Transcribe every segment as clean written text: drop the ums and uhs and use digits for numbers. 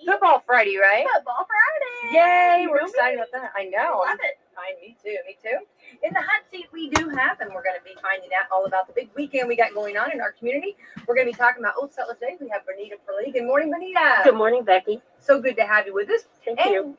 Football Friday, right? Football Friday. Yay! We're excited about that. I know. Love it. Me too. Me too. In the hot seat, we do have, and we're going to be finding out all about the big weekend we got going on in our community. We're going to be talking about Old Settlers Day. We have Bonita Perley. Good morning, Bonita. Good morning, Becky. So good to have you with us. Thank and, you.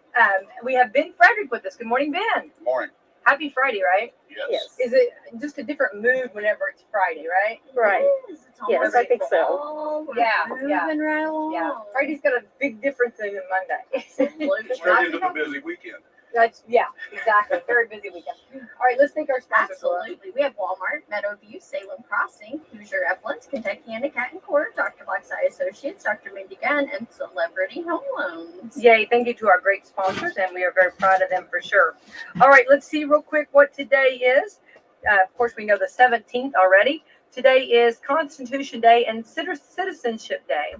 We have Ben Frederick with us. Good morning, Ben. Good morning. Happy Friday, right? Yes. Is it just a different mood whenever it's Friday, right? Right. It's Yes, I think so. Yeah, moving yeah. right along. Yeah. Friday's got a big difference than Monday. Straight into the busy weekend. Exactly. Very busy weekend. All right, let's thank our sponsors. Absolutely. We have Walmart, Meadowview, Salem Crossing, Hoosier Uplands, Kentucky Handicap and Court, Dr. Blackside Associates, Dr. Mindy Gunn, and Celebrity Home Loans. Yay, thank you to our great sponsors, and we are very proud of them for sure. All right, let's see real quick what today is. Of course, we know the 17th already. Today is Constitution Day and Citizenship Day.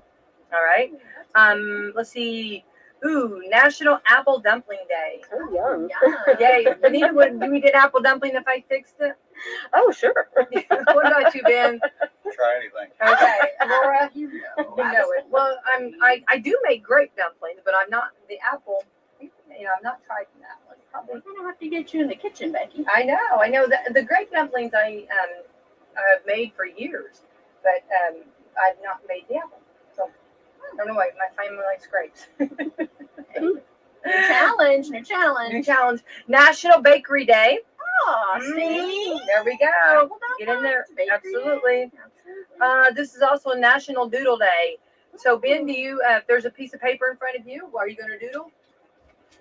All right. Let's see. National Apple Dumpling Day. Oh, yum. Yay. Bonita, would we get apple dumpling if I fixed it? Oh, sure. What about you, Ben? Try anything. Okay. Laura? You You know it. Well, I do make grape dumplings, but I'm not the apple. I've not tried that one. Probably. We're gonna have to get you in the kitchen, Becky. I know that the grape dumplings I've made for years, but I've not made the apple. So I don't know why my family likes grapes. New challenge. New challenge. National Bakery Day. Oh, see? There we go. Get in there. Absolutely. This is also a National Doodle Day. So Ben, do you? If there's a piece of paper in front of you, are you going to doodle?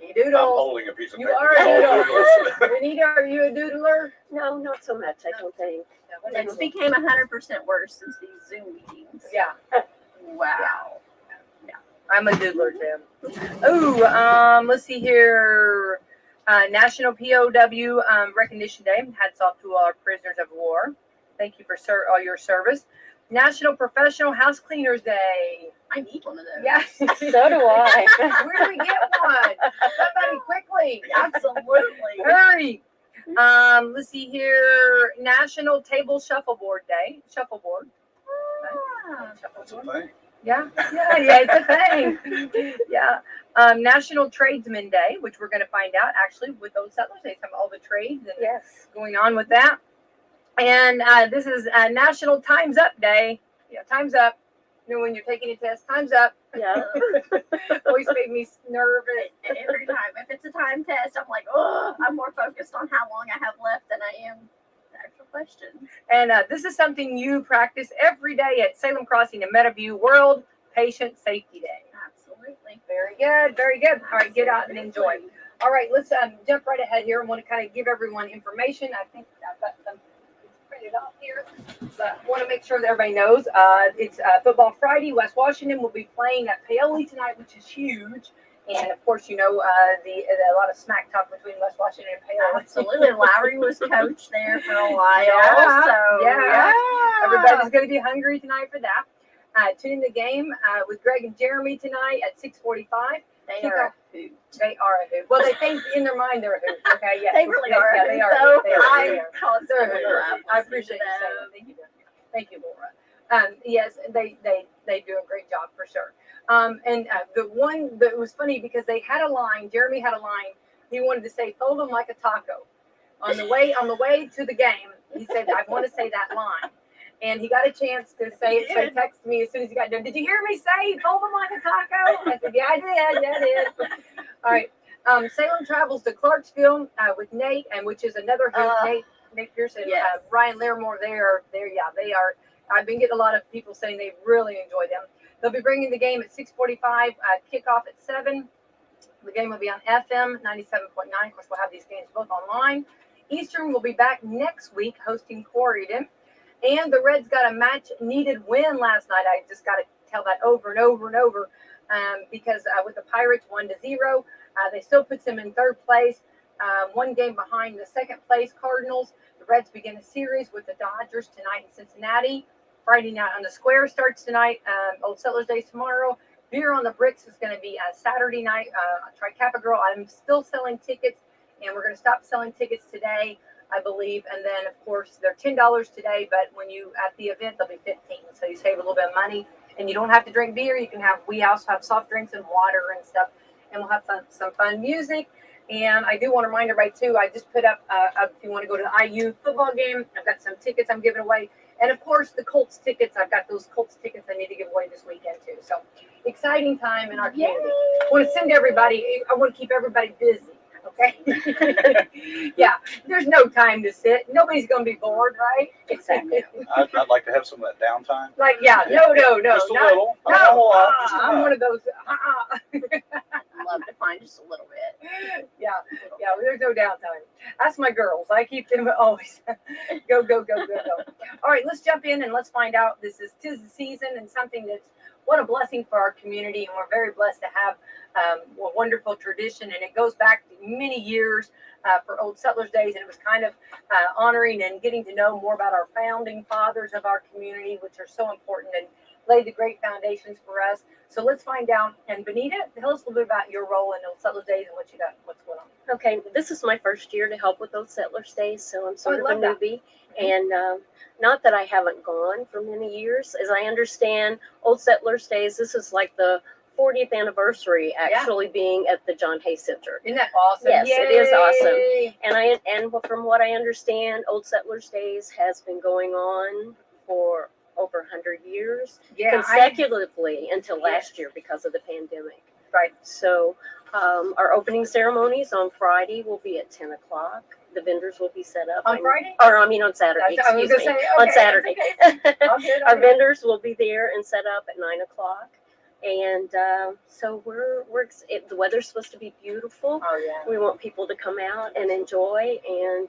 You doodle. I'm holding a piece of You paper. are a doodler. Benita, are you a doodler? No, not so much, I don't think. It's became 100% worse since these Zoom meetings. Yeah. Wow. I'm a doodler too. Let's see here. National POW Recognition Day. Hats off to all our prisoners of war. Thank you for all your service. National Professional House Cleaners Day. I need one of those. Yeah. So do I. Where do we get one? Somebody quickly. Absolutely. Hurry. Let's see here. National Table Shuffleboard Day. Shuffleboard. That's a thing. Yeah, it's a thing. Yeah. National Tradesman Day, which we're going to find out actually with Old Settlers Day, some all the trades and Yes. going on with that. And this is National Time's Up Day. Yeah, time's up. When you're taking a test, time's up. Yeah. Always made me nervous. Every time. If it's a time test, I'm like, oh, I'm more focused on how long I have left than I am the actual questions. And this is something you practice every day at Salem Crossing and Meadowview, World Patient Safety Day. Absolutely. Very good, very good. All right, get out and enjoy. All right, let's jump right ahead here. I want to kind of give everyone information. I think I've got some printed off here, but I want to make sure that everybody knows it's Football Friday. West Washington will be playing at Paoli tonight, which is huge. And of course, a lot of smack talk between West Washington and Paoli. Absolutely. Lowry was coach there for a while. Yeah, So yeah. Everybody's going to be hungry tonight for that. Tune in the game with Greg and Jeremy tonight at 6:45. They are a hoot. They are a hoot. Well, they think in their mind they're a hoot. Okay, yes. They really are. Yeah, they are. So They are. I constantly They're a laugh. hoot. I appreciate you saying that. Thank you. Thank you, Laura. Yes, they do a great job for sure. And the one that was funny because they had a line. Jeremy had a line. He wanted to say "fold them like a taco." On the way to the game, he said, "I want to say that line." And he got a chance to say it, so he texted me as soon as he got done. Did you hear me say "fold them like a taco"? I said, "Yeah, I did. Yeah, I did." All right. Salem travels to Clarksville with Nate, and which is another hoot. Nate Pearson, yes. Ryan Larimore. They are. They are. I've been getting a lot of people saying they really enjoy them. They'll be bringing the game at 6:45. Kickoff at 7. The game will be on FM 97.9. Of course, we'll have these games both online. Eastern will be back next week hosting Corydon. And the Reds got a much-needed win last night. I just got to tell that over and over and over because with the Pirates 1-0, they still puts them in third place, one game behind the second place Cardinals. The Reds begin a series with the Dodgers tonight in Cincinnati. Friday night on the Square starts tonight. Old Settlers Day tomorrow. Beer on the Bricks is going to be Saturday night. Tricapa Girl. I'm still selling tickets, and we're going to stop selling tickets today, I believe. And then, of course, they're $10 today, but when you at the event, they'll be $15. So you save a little bit of money. And you don't have to drink beer. We also have soft drinks and water and stuff. And we'll have some fun music. And I do want to remind everybody too, I just put up, if you want to go to the IU football game, I've got some tickets I'm giving away. And of course, the Colts tickets, I've got those Colts tickets I need to give away this weekend too. So exciting time in our community. I want to send everybody, I want to keep everybody busy. Okay. Yeah, there's no time to sit. Nobody's going to be bored, right? Exactly. I'd like to have some of that downtime. Like, yeah, no, Just a not- little. No, Not a whole lot, just I'm enough. one of those. Love to find just a little bit. Yeah, there's no downtime. That's my girls. I keep them always go. All right, let's jump in and let's find out. Tis the season and something that's what a blessing for our community, and we're very blessed to have a wonderful tradition, and it goes back many years for Old Settlers Days, and it was kind of honoring and getting to know more about our founding fathers of our community, which are so important and laid the great foundations for us. So let's find out. And Benita, tell us a little bit about your role in Old Settlers Days and what's going on. Okay, this is my first year to help with Old Settlers Days, so I'm sort I of a love that. newbie. And not that I haven't gone for many years. As I understand, Old Settlers Days, this is like the 40th anniversary actually being at the John Hay Center. Isn't that awesome? Yes, it is awesome. Yay! And from what I understand, Old Settlers Days has been going on for over 100 years Yeah, consecutively until last Yes. year because of the pandemic. Right. So our opening ceremonies on Friday will be at 10 o'clock. The vendors will be set up. On Friday? Or I mean on Saturday, I was excuse gonna me. say, On okay, Saturday. that's okay. I'll do it, I'll Our do it. vendors will be there and set up at 9 o'clock. And so the weather's supposed to be beautiful. Oh yeah. We want people to come out and enjoy. And,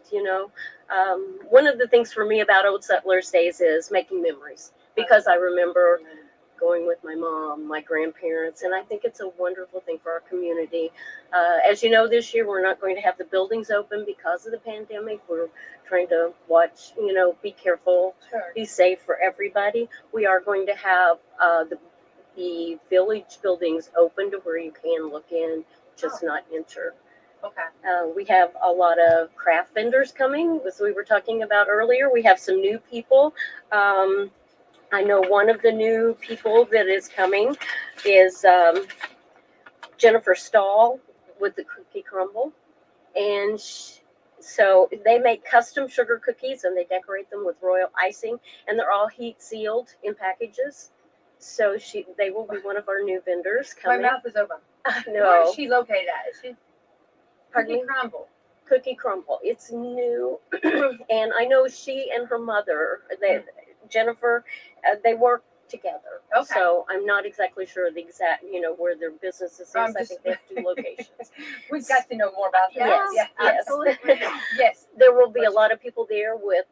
one of the things for me about Old Settlers Days is making memories. Because I remember going with my mom, my grandparents, and I think it's a wonderful thing for our community. As you know, this year we're not going to have the buildings open because of the pandemic. We're trying to watch, be careful, Sure. be safe for everybody. We are going to have the village buildings open to where you can look in, just not enter. Okay. We have a lot of craft vendors coming, as we were talking about earlier. We have some new people. I know one of the new people that is coming is Jennifer Stahl with the Cookie Crumble. And so they make custom sugar cookies and they decorate them with royal icing, and they're all heat sealed in packages. So they will be one of our new vendors My coming. mouth is open. Where No, is she located at? Is she Pardon me? Cookie Crumble? Cookie Crumble. It's new, and I know she and her mother, Jennifer, they work together. Okay. So I'm not exactly sure the exact, where their businesses is. I'm I just- think they have 2 locations. We've got to know more about that. Yes, Yeah. yes. Absolutely. Yes. There will be a lot of people there with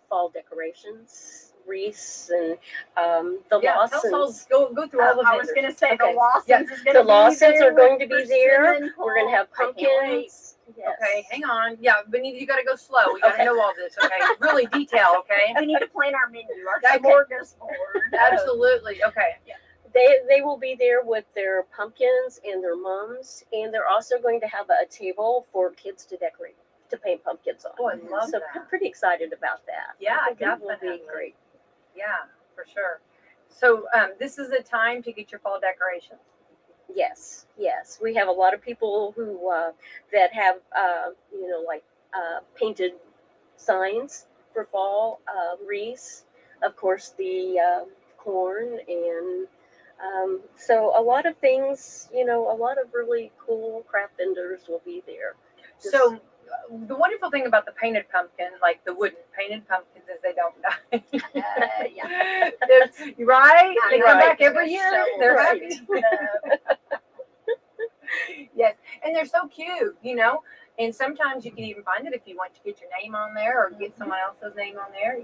fall decorations, wreaths, and the Yeah. Tell us Lawsons. all, go through all the I was vendors. gonna say Okay. the Lawsons Yeah. is gonna The be Lawsons there are going to with be there. persimmon We're going to have pole. I can't wait. pumpkins. Yes. Okay, hang on. Yeah, Benita, you got to go slow. We got to Okay. know all this. Okay, really detail. Okay. We need to plan our menu, our Okay. smorgasbord. Absolutely. Okay. They will be there with their pumpkins and their mums, and they're also going to have a table for kids to decorate, to paint pumpkins on. Oh, I love So that. I'm pretty excited about that. Yeah, I think it will definitely. be great. Yeah, for sure. So this is the time to get your fall decorations. Yes, yes. We have a lot of people who that have painted signs for fall, wreaths, of course the corn, and so a lot of things. A lot of really cool craft vendors will be there. So the wonderful thing about the painted pumpkin, like the wooden painted pumpkins, is they don't die. Yeah. You're right. They come Right. back every year. So They're right. happy. Yes, and they're so cute, And sometimes you can even find it if you want to get your name on there or get someone else's name on there.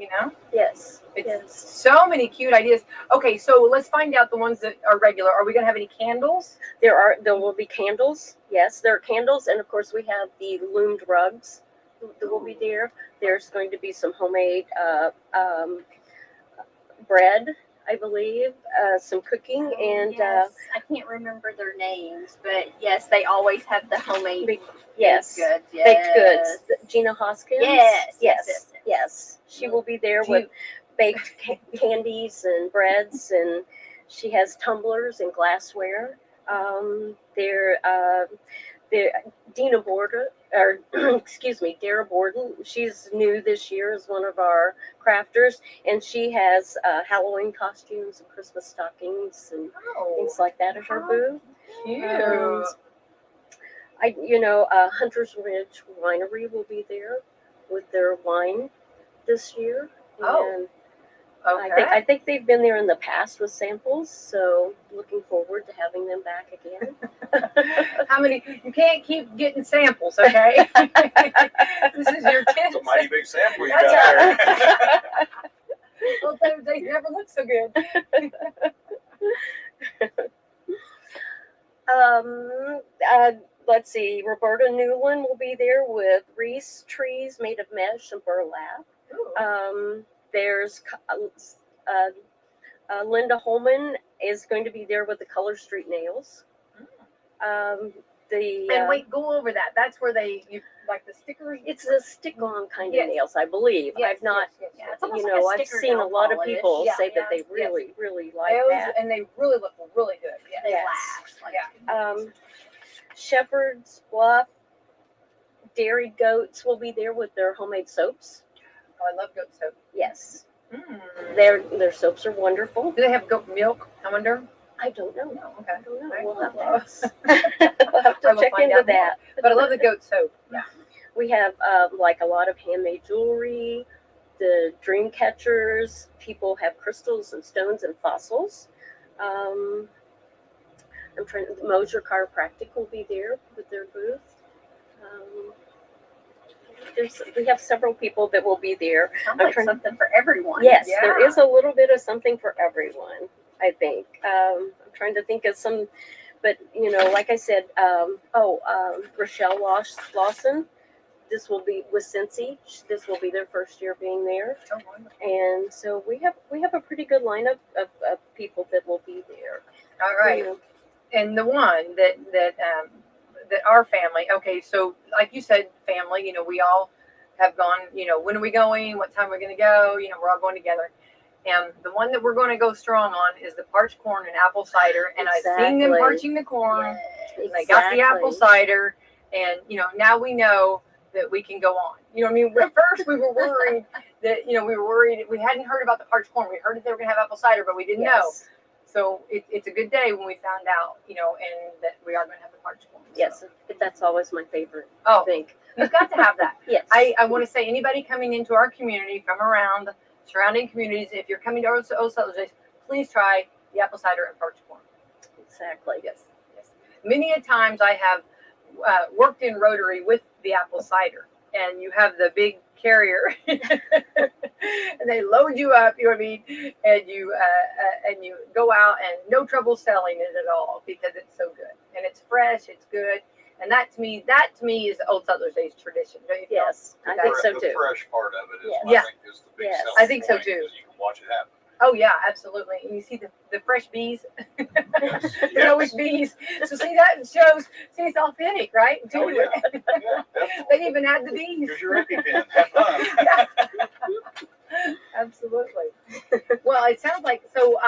Yes, It's yes. so many cute ideas. Okay, so let's find out the ones that are regular. Are we gonna have any candles? There will be candles. Yes, there are candles, and of course we have the loomed rugs that will be there. There's going to be some homemade bread, I believe, some cooking, and yes, I can't remember their names, but yes, they always have the homemade yes, baked goods. baked Yes. goods. Gina Hoskins. Yes, yes, yes, yes. She will be there Do with baked candies and breads, and She has tumblers and glassware. They're Dina Border, or excuse me, Dara Borden. She's new this year as one of our crafters, and she has Halloween costumes and Christmas stockings and things like that at her booth. Cute. Hunter's Ridge Winery will be there with their wine this year. Oh, And okay. I think they've been there in the past with samples, so looking forward to having them back again. How many? You can't keep getting samples, okay? This is your 10th. It's a mighty big sample you That's got there. Well, they never look so good. Let's see. Roberta Newland will be there with wreath trees made of mesh and burlap. Ooh. There's Linda Holman is going to be there with the Color Street nails. And wait, go over that. That's where you like the stickers. It's a stick-on kind Yes. of nails, I believe. Yes, I've not, yes, yes, Yeah, it's yes. almost you like know, a I've sticker seen a nail lot of polish. people Yeah, say that they yes. really, really like Those, that. and they really look really good. Yeah. They Yes. last. Like, Yeah. Shepherd's Bluff Dairy Goats will be there with their homemade soaps. Oh, I love goat soap. Yes, Mm. their soaps are wonderful. Do they have goat milk? I wonder. I don't know. No. Okay. I don't know. Right. We'll have to Well, ask. We'll have I to will check find into out more. that. But I love the goat soap. Yeah. We have like a lot of handmade jewelry, the dream catchers. People have crystals and stones and fossils. I'm trying. Mosier Chiropractic will be there with their booth. We have several people that will be there. sounds I'm like trying- something for everyone. Yes, Yeah. there is a little bit of something for everyone, I think. I'm trying to think of some, but like I said, Rochelle Lawson. This will be with Cincy. This will be their first year being there, Oh, wonderful. and so we have a pretty good lineup of people that will be there. All right. You know. And the one that our family. Okay, so like you said, family. We all have gone. When are we going? What time we're going to go? We're all going together. And the one that we're going to go strong on is the parched corn and apple cider. And I've seen them Exactly. parching the corn. Yes. And they got the apple Exactly. cider. And now we know that we can go on. What I mean? At first we were worried that we hadn't heard about the parched corn. We heard that they were going to have apple cider, but we didn't know. Yes. So it's a good day when we found out, and that we are going to have the parched corn. So. Yes, that's always my favorite. Oh, I think. you've got to have that. Yes. I want to say anybody coming into our community from around surrounding communities, if you're coming to Old Settlers Days, please try the apple cider and parched corn. Exactly. Yes, yes. Many a times I have worked in Rotary with the apple cider, and you have the big carrier, and they load you up. And you go out and no trouble selling it at all because it's so good and it's fresh, it's good, and that to me is Old Settlers Days tradition. Don't you feel? Yes, I think so The too. fresh part of it is Yes. what Yeah. I think is the big Yes. selling I think so point, too. because you can watch it happen. Oh yeah, absolutely. And you see the fresh bees. Yes. There's always bees. So see that shows. See, it's authentic, right? Oh, yeah. Yeah, They definitely. even add the bees. Here's your EpiPen. Have fun. Absolutely. Well, it sounds like so.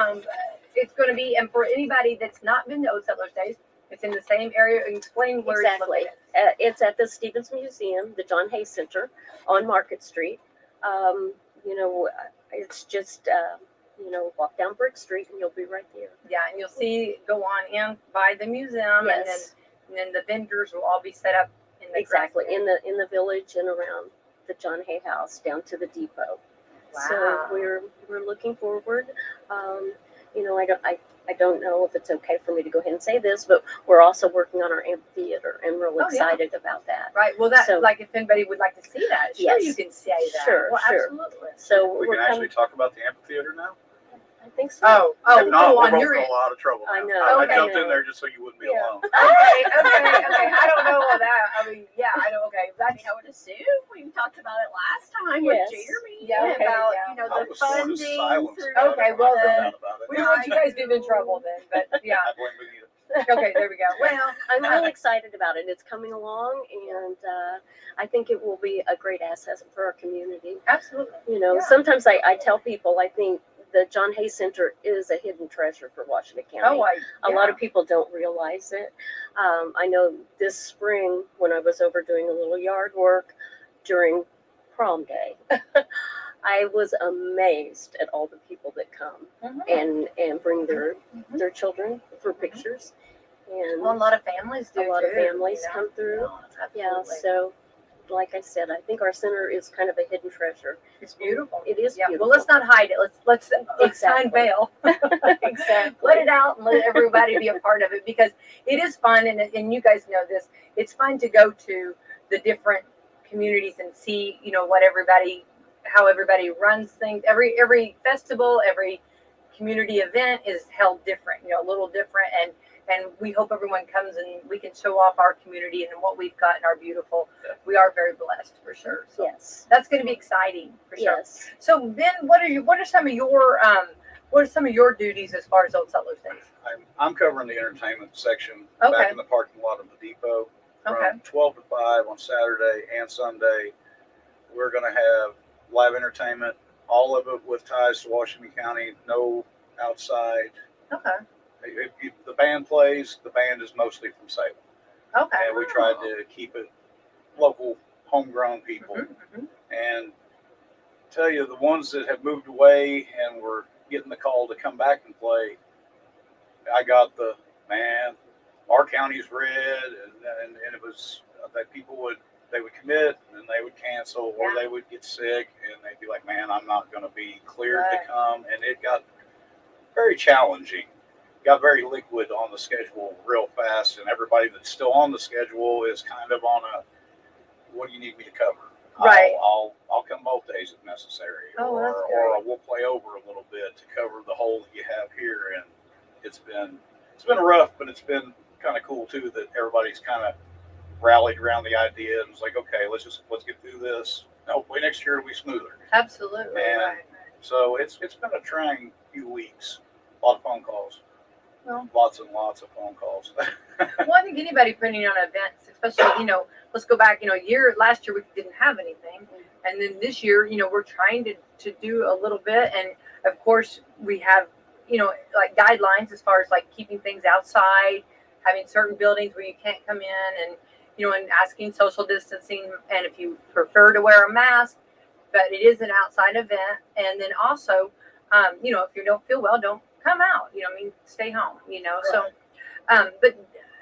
It's going to be, and for anybody that's not been to Old Settlers Days, it's in the same area. Explain where Exactly. it's located. It's at the Stevens Museum, the John Hay Center on Market Street. It's just, walk down Brick Street and you'll be right there. Yeah, and you'll see go on in by the museum, Yes, and then the vendors will all be set up in the exactly. grass. In the village and around the John Hay House down to the depot. So Wow. we're looking forward. I don't know if it's okay for me to go ahead and say this, but we're also working on our amphitheater and real Oh, yeah. excited about that. Right. Well, that So- like if anybody would like to see that, sure, Yes. you can say that. Sure, Well, sure. absolutely. So We we're can actually talk about the amphitheater now. I think so. Oh, If not, we're on both your in a lot of trouble now. I know, I I jumped know. in there just so you wouldn't be Yeah. alone. Okay. I don't know all that. I mean, yeah, I know. Okay, I that's mean, I would assume we talked about it last time Yes. with Jeremy Yeah, okay, about yeah. I the was sworn to funding silence through about it Okay, when I well found then, out about it. we don't want you guys getting in trouble then. But yeah, I blame Benita. okay, there we go. Well, I'm really excited about it. It's coming along, and I think it will be a great asset for our community. absolutely. You know, Yeah. sometimes I tell people, I think the John Hay Center is a hidden treasure for Washington County. Oh, A lot of people don't realize it. I know this spring when I was over doing a little yard work during prom day, I was amazed at all the people that come and bring their children for pictures. And Well, a lot of families do. a lot of too, families you know? come through. Yeah, Absolutely. so like I said, I think our center is kind of a hidden treasure. It's beautiful. It is Yeah. beautiful. Well, let's not hide it. Let's sign Exactly. bail. Exactly. Let it out and let everybody be a part of it, because it is fun, and you guys know this. It's fun to go to the different communities and see, how everybody runs things. Every festival, every community event is held different, a little different, and we hope everyone comes and we can show off our community and what we've got and our beautiful. We are very blessed for sure. So Yes. that's going to be exciting for sure. Yes. So Ben, what are some of your duties as far as Old Settlers Days? I'm covering the entertainment section Okay. back in the parking lot of the depot from Okay. 12 to 5 on Saturday and Sunday. We're going to have live entertainment, all of it with ties to Washington County, no outside. Okay. If the band plays, the band is mostly from Salem. Okay. And we tried to keep it local, homegrown people. Mm-hmm. And tell you, the ones that have moved away and were getting the call to come back and play, I got our county's red, and it was that they would commit and then they would cancel, or they would get sick and they'd be like, man, I'm not going to be cleared to come. And it got very challenging. Got very liquid on the schedule real fast, and everybody that's still on the schedule is kind of on a, what do you need me to cover? Right. I'll come both days if necessary, Oh, that's or we'll play over a little bit to cover the hole that you have here. And it's been rough, but it's been kind of cool too that everybody's kind of rallied around the idea and was like, okay, let's get through this. Hopefully next year it'll be smoother. Absolutely. And Right. so it's been a trying few weeks. A lot of phone calls. Well. Lots and lots of phone calls. Well, I think anybody putting on events, especially, let's go back, last year we didn't have anything. And then this year, we're trying to do a little bit. And of course we have, like guidelines as far as like keeping things outside, having certain buildings where you can't come in, and, and asking social distancing. And if you prefer to wear a mask, but it is an outside event. And then also, if you don't feel well, don't come out, stay home, Right. So, but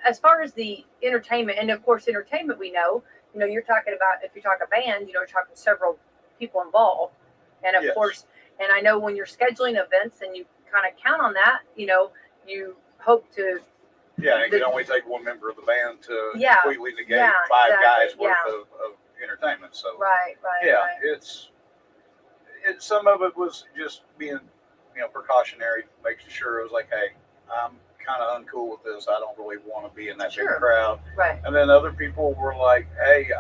as far as the entertainment, and of course entertainment, we know, you're talking about, if you talk a band, you're talking several people involved. And of Yes. course, and I know when you're scheduling events and you kind of count on that, you hope to. Yeah, it can only take one member of the band to Yeah. completely negate Yeah, 5 exactly. guys worth Yeah. of entertainment. So Right. yeah, Right. it's some of it was just being, precautionary, making sure it was like, hey, I'm kind of uncool with this. I don't really want to be in that Sure. big crowd. Right. And then other people were like, hey,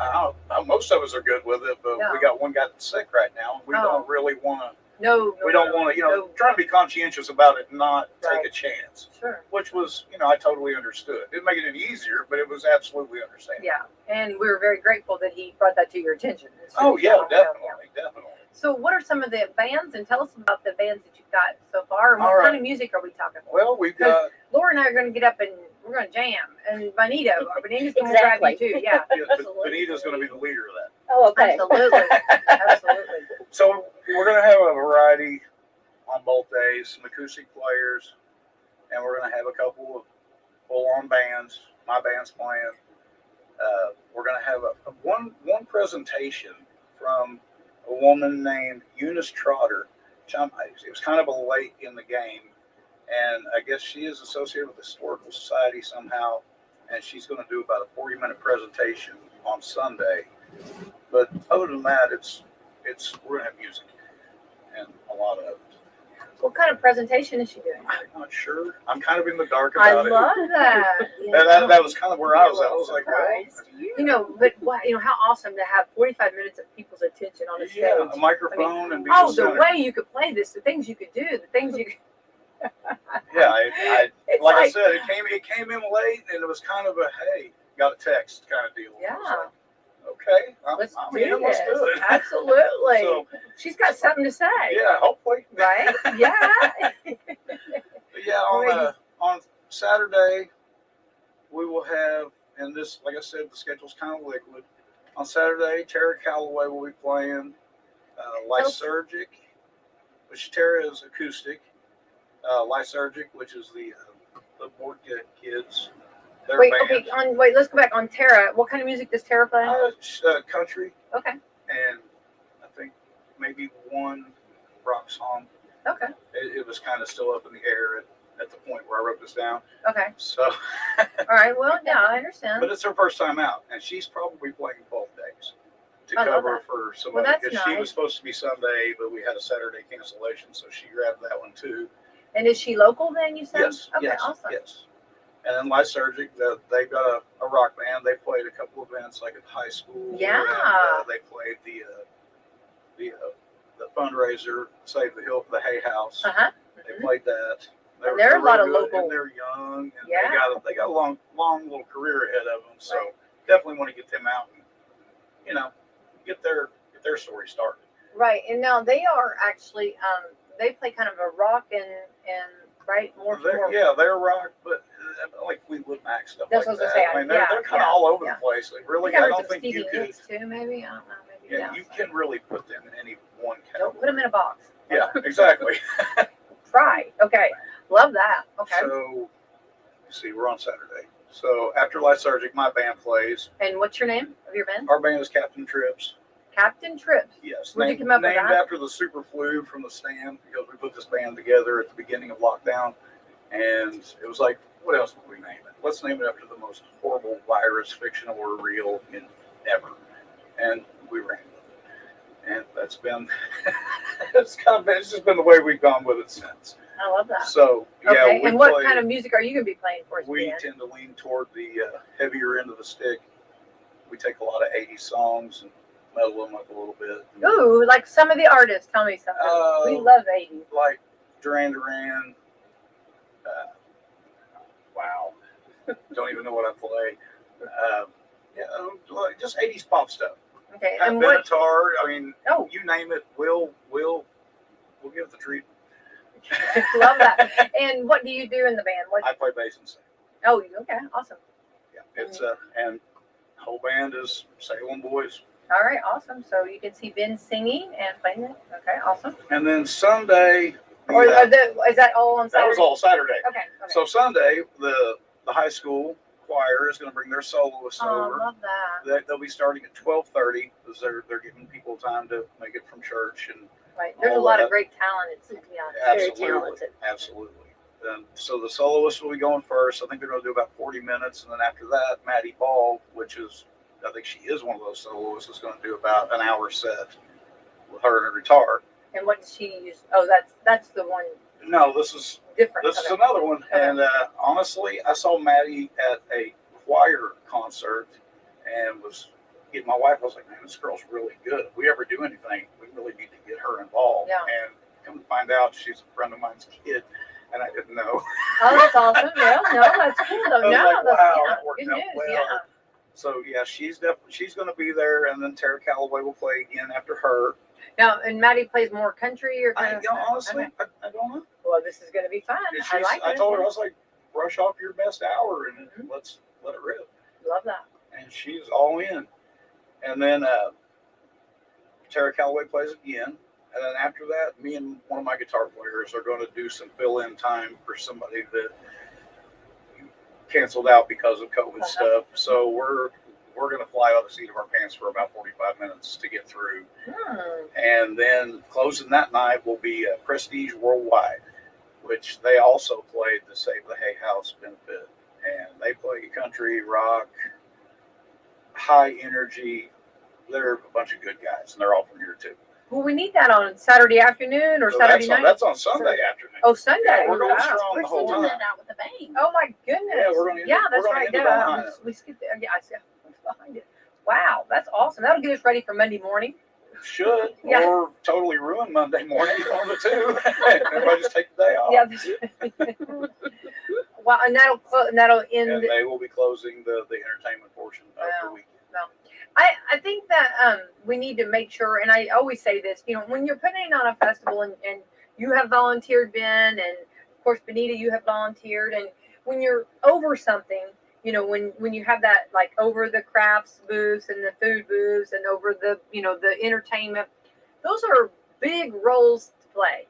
most of us are good with it, but Yeah. we got one guy that's sick right now. We don't really want to. No. We don't want to, no. trying to be conscientious about it, and not Right. take a chance. Sure. Which was, I totally understood. Didn't make it any easier, but it was absolutely understandable. Yeah. And we were very grateful that he brought that to your attention. Oh yeah, definitely. So what are some of the bands, and tell us about the bands that you've got so far, and what All right. kind of music are we talking about? Well, we've got Laura and I are going to get up and we're going to jam, and Benito's going to Exactly. grab you too. Yeah, absolutely. Benita's going to be the leader of that. Oh, okay. Absolutely, absolutely. So we're going to have a variety on both days, some acoustic players, and we're going to have a couple of full-on bands. My band's playing. We're going to have one presentation from a woman named Eunice Trotter. It was kind of a late in the game, and I guess she is associated with the Historical Society somehow, and she's going to do about a 40-minute presentation on Sunday. But other than that, we're going to have music and a lot of it. What kind of presentation is she doing? I'm not sure. I'm kind of in the dark I about it. love that. That was kind of where I was at. I was like, well, But how awesome to have 45 minutes of people's attention on a stage. yeah, a microphone and be Oh, the the center. way you could play this, the things you could do, the things you could. Yeah, I It's like I like- said, it came in late, and it was kind of a, hey, got a text kind of deal. Yeah. It was like, Let's I'm do in. Let's this. do it. Absolutely. So, She's got something to say. yeah, hopefully. Right? Yeah. But yeah, on Saturday, we will have, and this, like I said, the schedule's kind of liquid. On Saturday, Tara Calloway will be playing Lysergic, which Tara is acoustic. Lysergic, which is the board kids. Their Wait, band. okay, let's go back on Tara. What kind of music does Tara play? Country. Okay. And I think maybe one rock song. Okay. It was kind of still up in the air at the point where I wrote this down. Okay. So. All right. Well, yeah, I understand. But it's her first time out, and she's probably playing both days to I love cover that. for somebody, Well, that's because she nice. was supposed to be Sunday, but we had a Saturday cancellation, so she grabbed that one too. And is she local then, you said? Yes. Okay, yes, awesome. Yes. And then Lysergic, they've got a rock band. They played a couple events like at high school. Yeah. And, they played the fundraiser, Save the Hill for the Hay House. Uh-huh. They played that. And there are a lot of real good, local- and they're young, and Yeah. they got a long little career ahead of them. So Right. definitely want to get them out and get their story started. Right. And now they are actually they play kind of a rock and right more. They're rock, but like Fleetwood Mac stuff That's like what I was that. gonna say. I mean, they're kind of all over the place. Like, really, I don't think you could. Too, maybe I don't know. Maybe Yeah, you can really put them in any one Don't category. put them in a box. Yeah, exactly. Try. Okay. Love that. Okay. So, let's see, we're on Saturday. So after Lysergic, my band plays. And what's your name of your band? Our band is Captain Trips. Captain Trips. Yes, Where'd you come up with named that? after the super flu from the stand, because we put this band together at the beginning of lockdown, and it was like, what else would we name it? Let's name it after the most horrible virus, fictional or real, ever. And we ran with it, and that's been it's just been the way we've gone with it since. I love that. So yeah, Okay. we And what play, kind of music are you going to be playing for us? we Dan? tend to lean toward the heavier end of the stick. We take a lot of 80s songs and metal them up a little bit. Ooh, like some of the artists. Tell me something. We love 80s. Like Duran Duran. Wow. Don't even know what I play. Like just 80s pop stuff. Okay. Pat And what? Benatar, I mean, Oh, you name it, we'll give it the treat. love that. And what do you do in the band? What? I play bass and sing. Oh, okay. Awesome. Yeah, it's and whole band is Salem boys. All right. Awesome. So you can see Ben singing and playing it. Okay. Awesome. And then Sunday, Or is that all on that Saturday? was all Saturday. Okay. Okay. So Sunday, the high school choir is going to bring their soloists over. Love that. They'll be starting at 12:30 because they're giving people time to make it from church and Right. There's a all lot that. of great talent at CPI. Very absolutely, talented. absolutely. And so the soloists will be going first. I think they're going to do about 40 minutes, and then after that, Maddie Ball, which is I think she is one of those soloists, is going to do about an hour set with her and her guitar. And what does she use? Oh, that's the one No, this is different. This is Okay. another one, Okay. and honestly, I saw Maddie at a choir concert, and was getting my wife. I was like, "Man, this girl's really good. If we ever do anything, we really need to get her involved." Yeah. And come to find out, she's a friend of mine's kid, and I didn't know. Oh, that's awesome. Yeah, no, that's cool though. I was No, like, that's wow, yeah, that worked good out news. well. Yeah. So yeah, she's going to be there, and then Tara Calloway will play again after her. Now, and Maddie plays more country or kind of. Honestly, Okay. I don't know. Well, this is going to be fun. And I like I it. told her, I was like, brush off your best hour and Mhm. let's let it rip. Love that. And she's all in. And then Tara Calloway plays again. And then after that, me and one of my guitar players are going to do some fill-in time for somebody that canceled out because of COVID stuff. So we're going to fly out the seat of our pants for about 45 minutes to get through. And then closing that night will be Prestige Worldwide, which they also played the Save the Hay House benefit. And they play country, rock, high energy. They're a bunch of good guys, and they're all from here too. Well, we need that on Saturday afternoon or So Saturday night. that's on Sunday afternoon. Oh, Sunday. Yeah, we're going Wow. strong We're the whole singing time. it out with a bang. Oh my goodness. Yeah, we're gonna end it- that's we're gonna right. end it Yeah, on high. we skipped it. Yeah, I see. Behind it. Wow, that's awesome. That'll get us ready for Monday morning. Should Yeah. or totally ruin Monday morning on the two. Everybody just take the day off. Yeah. Wow, and that'll end. And they will be closing the entertainment portion of Wow. the weekend. I think that we need to make sure, and I always say this, when you're putting on a festival and you have volunteered, Ben, and of course, Benita, you have volunteered, and when you're over something, when you have that like over the crafts booths and the food booths and over the entertainment, those are big roles to play.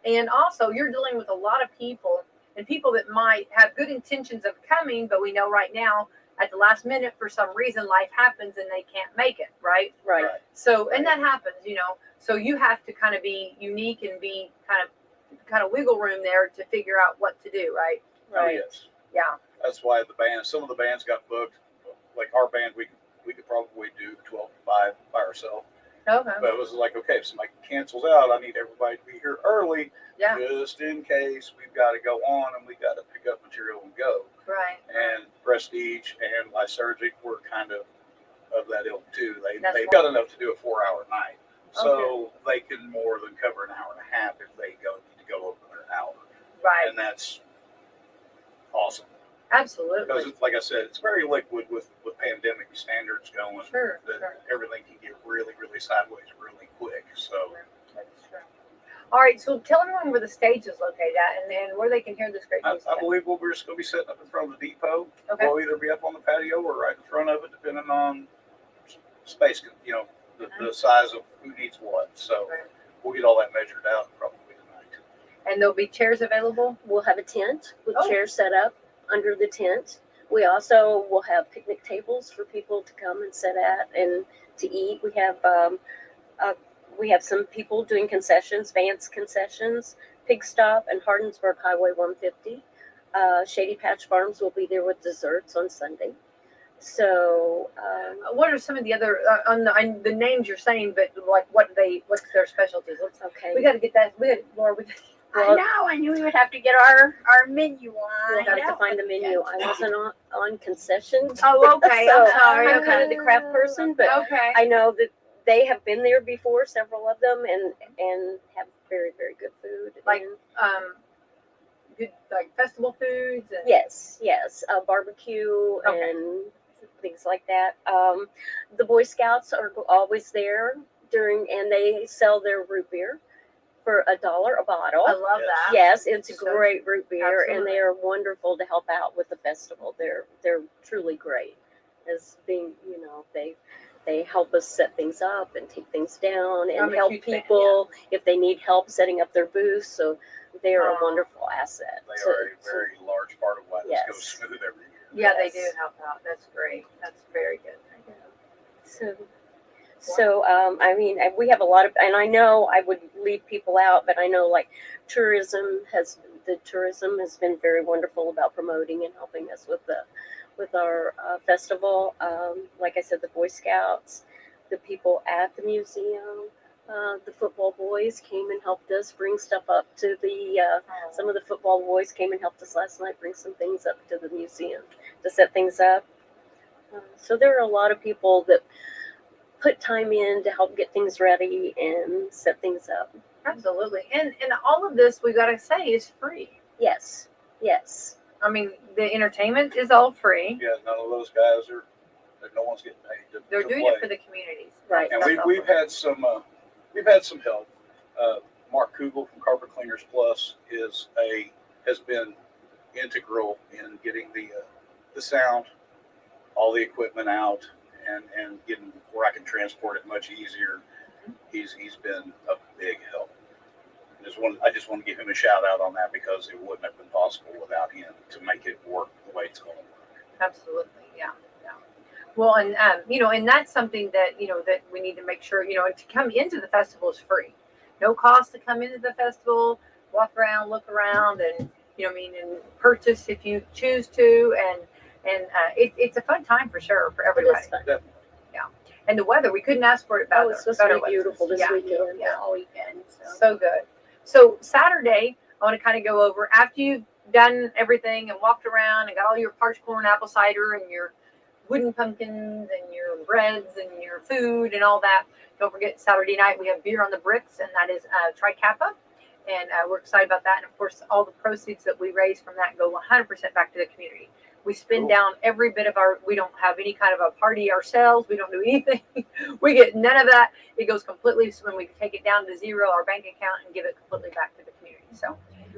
And also, you're dealing with a lot of people and people that might have good intentions of coming, but we know right now at the last minute for some reason life happens and they can't make it, right? Right. So, and that happens. So you have to kind of be unique and be kind of wiggle room there to figure out what to do, right? Oh, Right. yes. Yeah. That's why some of the bands got booked. Like our band, we could probably do 12 to 5 by ourselves. Okay. But it was like, okay, if somebody cancels out, I need everybody to be here early, Yeah. just in case we've got to go on and we got to pick up material and go. Right. And Prestige and Lysergic were kind of that ilk too. That's They've got enough to do a 4-hour night, so Okay. they can more than cover an hour and a half if they need to go over their hour, Right. and that's awesome. Absolutely. Because it's, like I said, it's very liquid with pandemic standards going. Sure. That Sure. everything can get really, really sideways really quick. So That's true. All right. So tell everyone where the stage is located at, and then where they can hear this great music. I believe we're just going to be setting up in front of the depot. Okay. We'll either be up on the patio or right in front of it, depending on space, the size of who needs what. So Right. we'll get all that measured out probably tonight. And there'll be chairs available. We'll have a tent with Oh. chairs set up under the tent. We also will have picnic tables for people to come and sit at and to eat. We have some people doing concessions, Vance concessions, Pig Stop, and Hardensburg Highway 150. Shady Patch Farms will be there with desserts on Sunday. So What are some of the other on the names you're saying? But like, what's their specialties? okay, We got to get that. Laura, Well- I knew we would have to get our menu we'll on. have to find the menu. I wasn't on concessions. Oh, okay. So I'm sorry. I'm Okay. kind of the craft person, but Okay. I know that they have been there before, several of them, and have very, very good food. Like- And Good like festival foods and yes, barbecue Okay. and things like that. The Boy Scouts are always there and they sell their root beer for $1 a bottle. I love Yes. that. Yes, it's So- great root beer, Absolutely. and they are wonderful to help out with the festival. They're truly great, as being they help us set things up and take things down and I'm a help huge fan, people if they need help setting up their booths. So they are a Aw. wonderful asset. They are a very large part of why this Yes. goes smooth every year. Yeah, they Yes. do help out. That's great. That's very good. So I mean, we have a lot of, and I know I would leave people out, but I know like tourism has been very wonderful about promoting and helping us with our festival. Like I said, the Boy Scouts, the people at the museum, the football boys came and helped us bring stuff up to the. Some of the football boys came and helped us last night bring some things up to the museum to set things up. So there are a lot of people that put time in to help get things ready and set things up. Absolutely. And all of this we got to say is free. Yes. I mean, the entertainment is all free. Yeah, none of those guys no one's getting paid to They're to doing play. it for the communities. Right. And That's we've awesome. had some help. Mark Kugel from Carpet Cleaners Plus has been integral in getting the sound, all the equipment out, and getting where I can transport it much easier. He's been a big help. I just want to give him a shout out on that because it wouldn't have been possible without him to make it work the way it's going to work. Absolutely. Yeah. Well, and and that's something that that we need to make sure, and to come into the festival is free. No cost to come into the festival, walk around, look around, and and purchase if you choose to, and it's a fun time for sure for It everybody. is fun. Definitely. And the weather, we couldn't ask for it better. Oh, it's supposed to better be beautiful this weather. weekend. Yeah. all weekend. So good. So Saturday, I want to kind of go over after you've done everything and walked around and got all your parched corn, apple cider, and your wooden pumpkins and your breads and your food and all that. Don't forget Saturday night we have beer on the bricks, and that is Tri Kappa, and we're excited about that. And of course, all the proceeds that we raise from that go 100% back to the community. We spend Cool. down every bit of we don't have any kind of a party ourselves. We don't do anything. We get none of that. It goes completely, when we take it down to zero, our bank account, and give it completely back to the community. So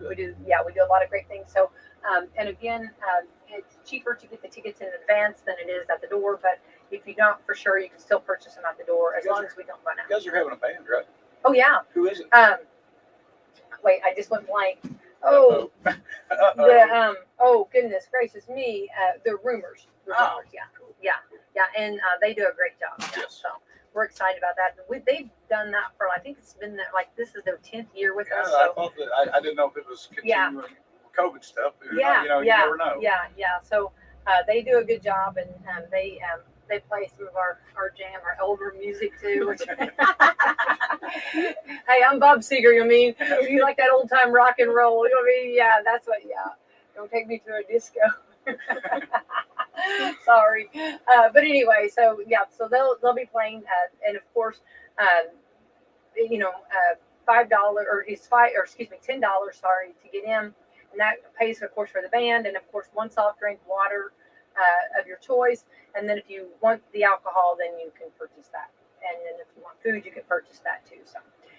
we do a lot of great things. So, and again, it's cheaper to get the tickets in advance than it is at the door. But if you don't, for sure, you can still purchase them at the door as long as we don't run out. You guys are having a band, right? Oh yeah. Who is it? Wait, I just went blank. Oh, Uh-oh. oh goodness gracious me. The rumors. Oh. Yeah, and they do a great job. Yeah, Yes. so we're excited about that. They've done that for, I think it's been this is their 10th year with us. I So thought that I didn't know if it was Yeah. continuing COVID stuff. yeah, You know, you yeah, never know. yeah. So they do a good job, and they play some of our jam, our older music too. Which hey, I'm Bob Seger. You mean you like that old time rock and roll? You know what I mean? Yeah, that's what. Yeah, don't take me to a disco. Sorry, but anyway, so yeah, so they'll be playing, and of course, $5 or is $10. Sorry, to get in, and that pays, of course, for the band, and of course, one soft drink, water of your choice, and then if you want the alcohol, then you can purchase that, and then if you want food, you can purchase that too. So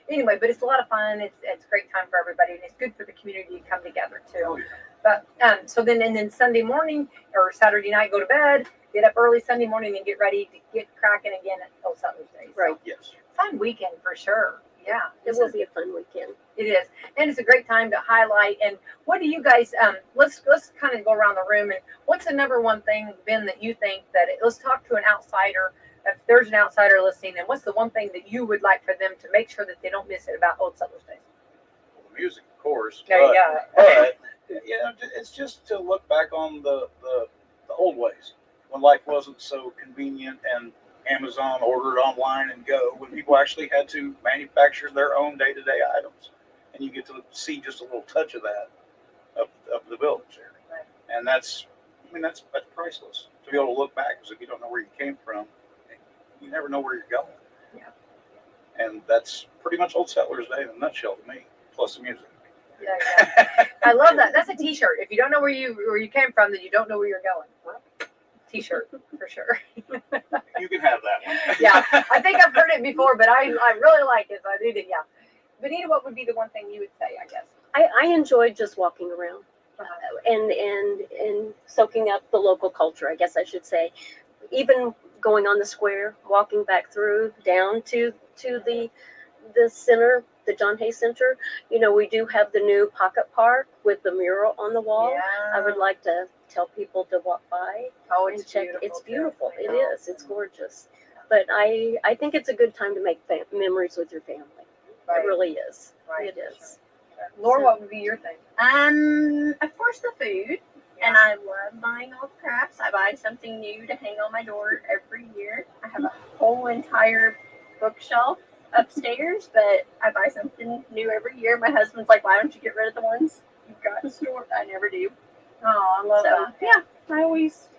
anyway, but it's a lot of fun. It's a great time for everybody, and it's good for the community to come together too. Oh, yeah. But so then Sunday morning or Saturday night, go to bed, get up early Sunday morning, and get ready to get cracking again at Old Settlers Day. So, Right. Yes. fun weekend for sure. Yeah, It will be a fun weekend. it is, and it's a great time to highlight. And what do you guys? Let's kind of go around the room. And what's the number one thing, Ben, that you think let's talk to an outsider. If there's an outsider listening, then what's the one thing that you would like for them to make sure that they don't miss it about Old Settlers Day? Well, the music, of course. There you go. But it's just to look back on the old ways when life wasn't so convenient and Amazon ordered online and go, when people actually had to manufacture their own day-to-day items, and you get to see just a little touch of that of the village there. Right. And that's priceless to be able to look back, because if you don't know where you came from, you never know where you're going. Yeah. And that's pretty much Old Settlers Day in a nutshell to me, plus the music. Yeah. I love that. That's a T-shirt. If you don't know where you came from, then you don't know where you're going. T-shirt for sure. You can have that one. Yeah, I think I've heard it before, but I really like it. So I did it. Yeah. Benita, what would be the one thing you would say? I guess. I enjoyed just walking around Uh-huh. and soaking up the local culture, I guess I should say. Even going on the square, walking back through down to the center, the John Hay Center. You know, we do have the new pocket park with the mural on the wall. Yeah. I would like to tell people to walk by Oh, and it's check. beautiful. It's too. beautiful. I It know. is. It's gorgeous. But I think it's a good time to make memories with your family. Right. It really is. Right, It for is. Laura, what would be your thing? Of course the food. And I love buying old crafts. I buy something new to hang on my door every year. I have a whole entire bookshelf upstairs, but I buy something new every year. My husband's like, why don't you get rid of the ones you've got stored? I never do. Oh, I love So, that. yeah, I always,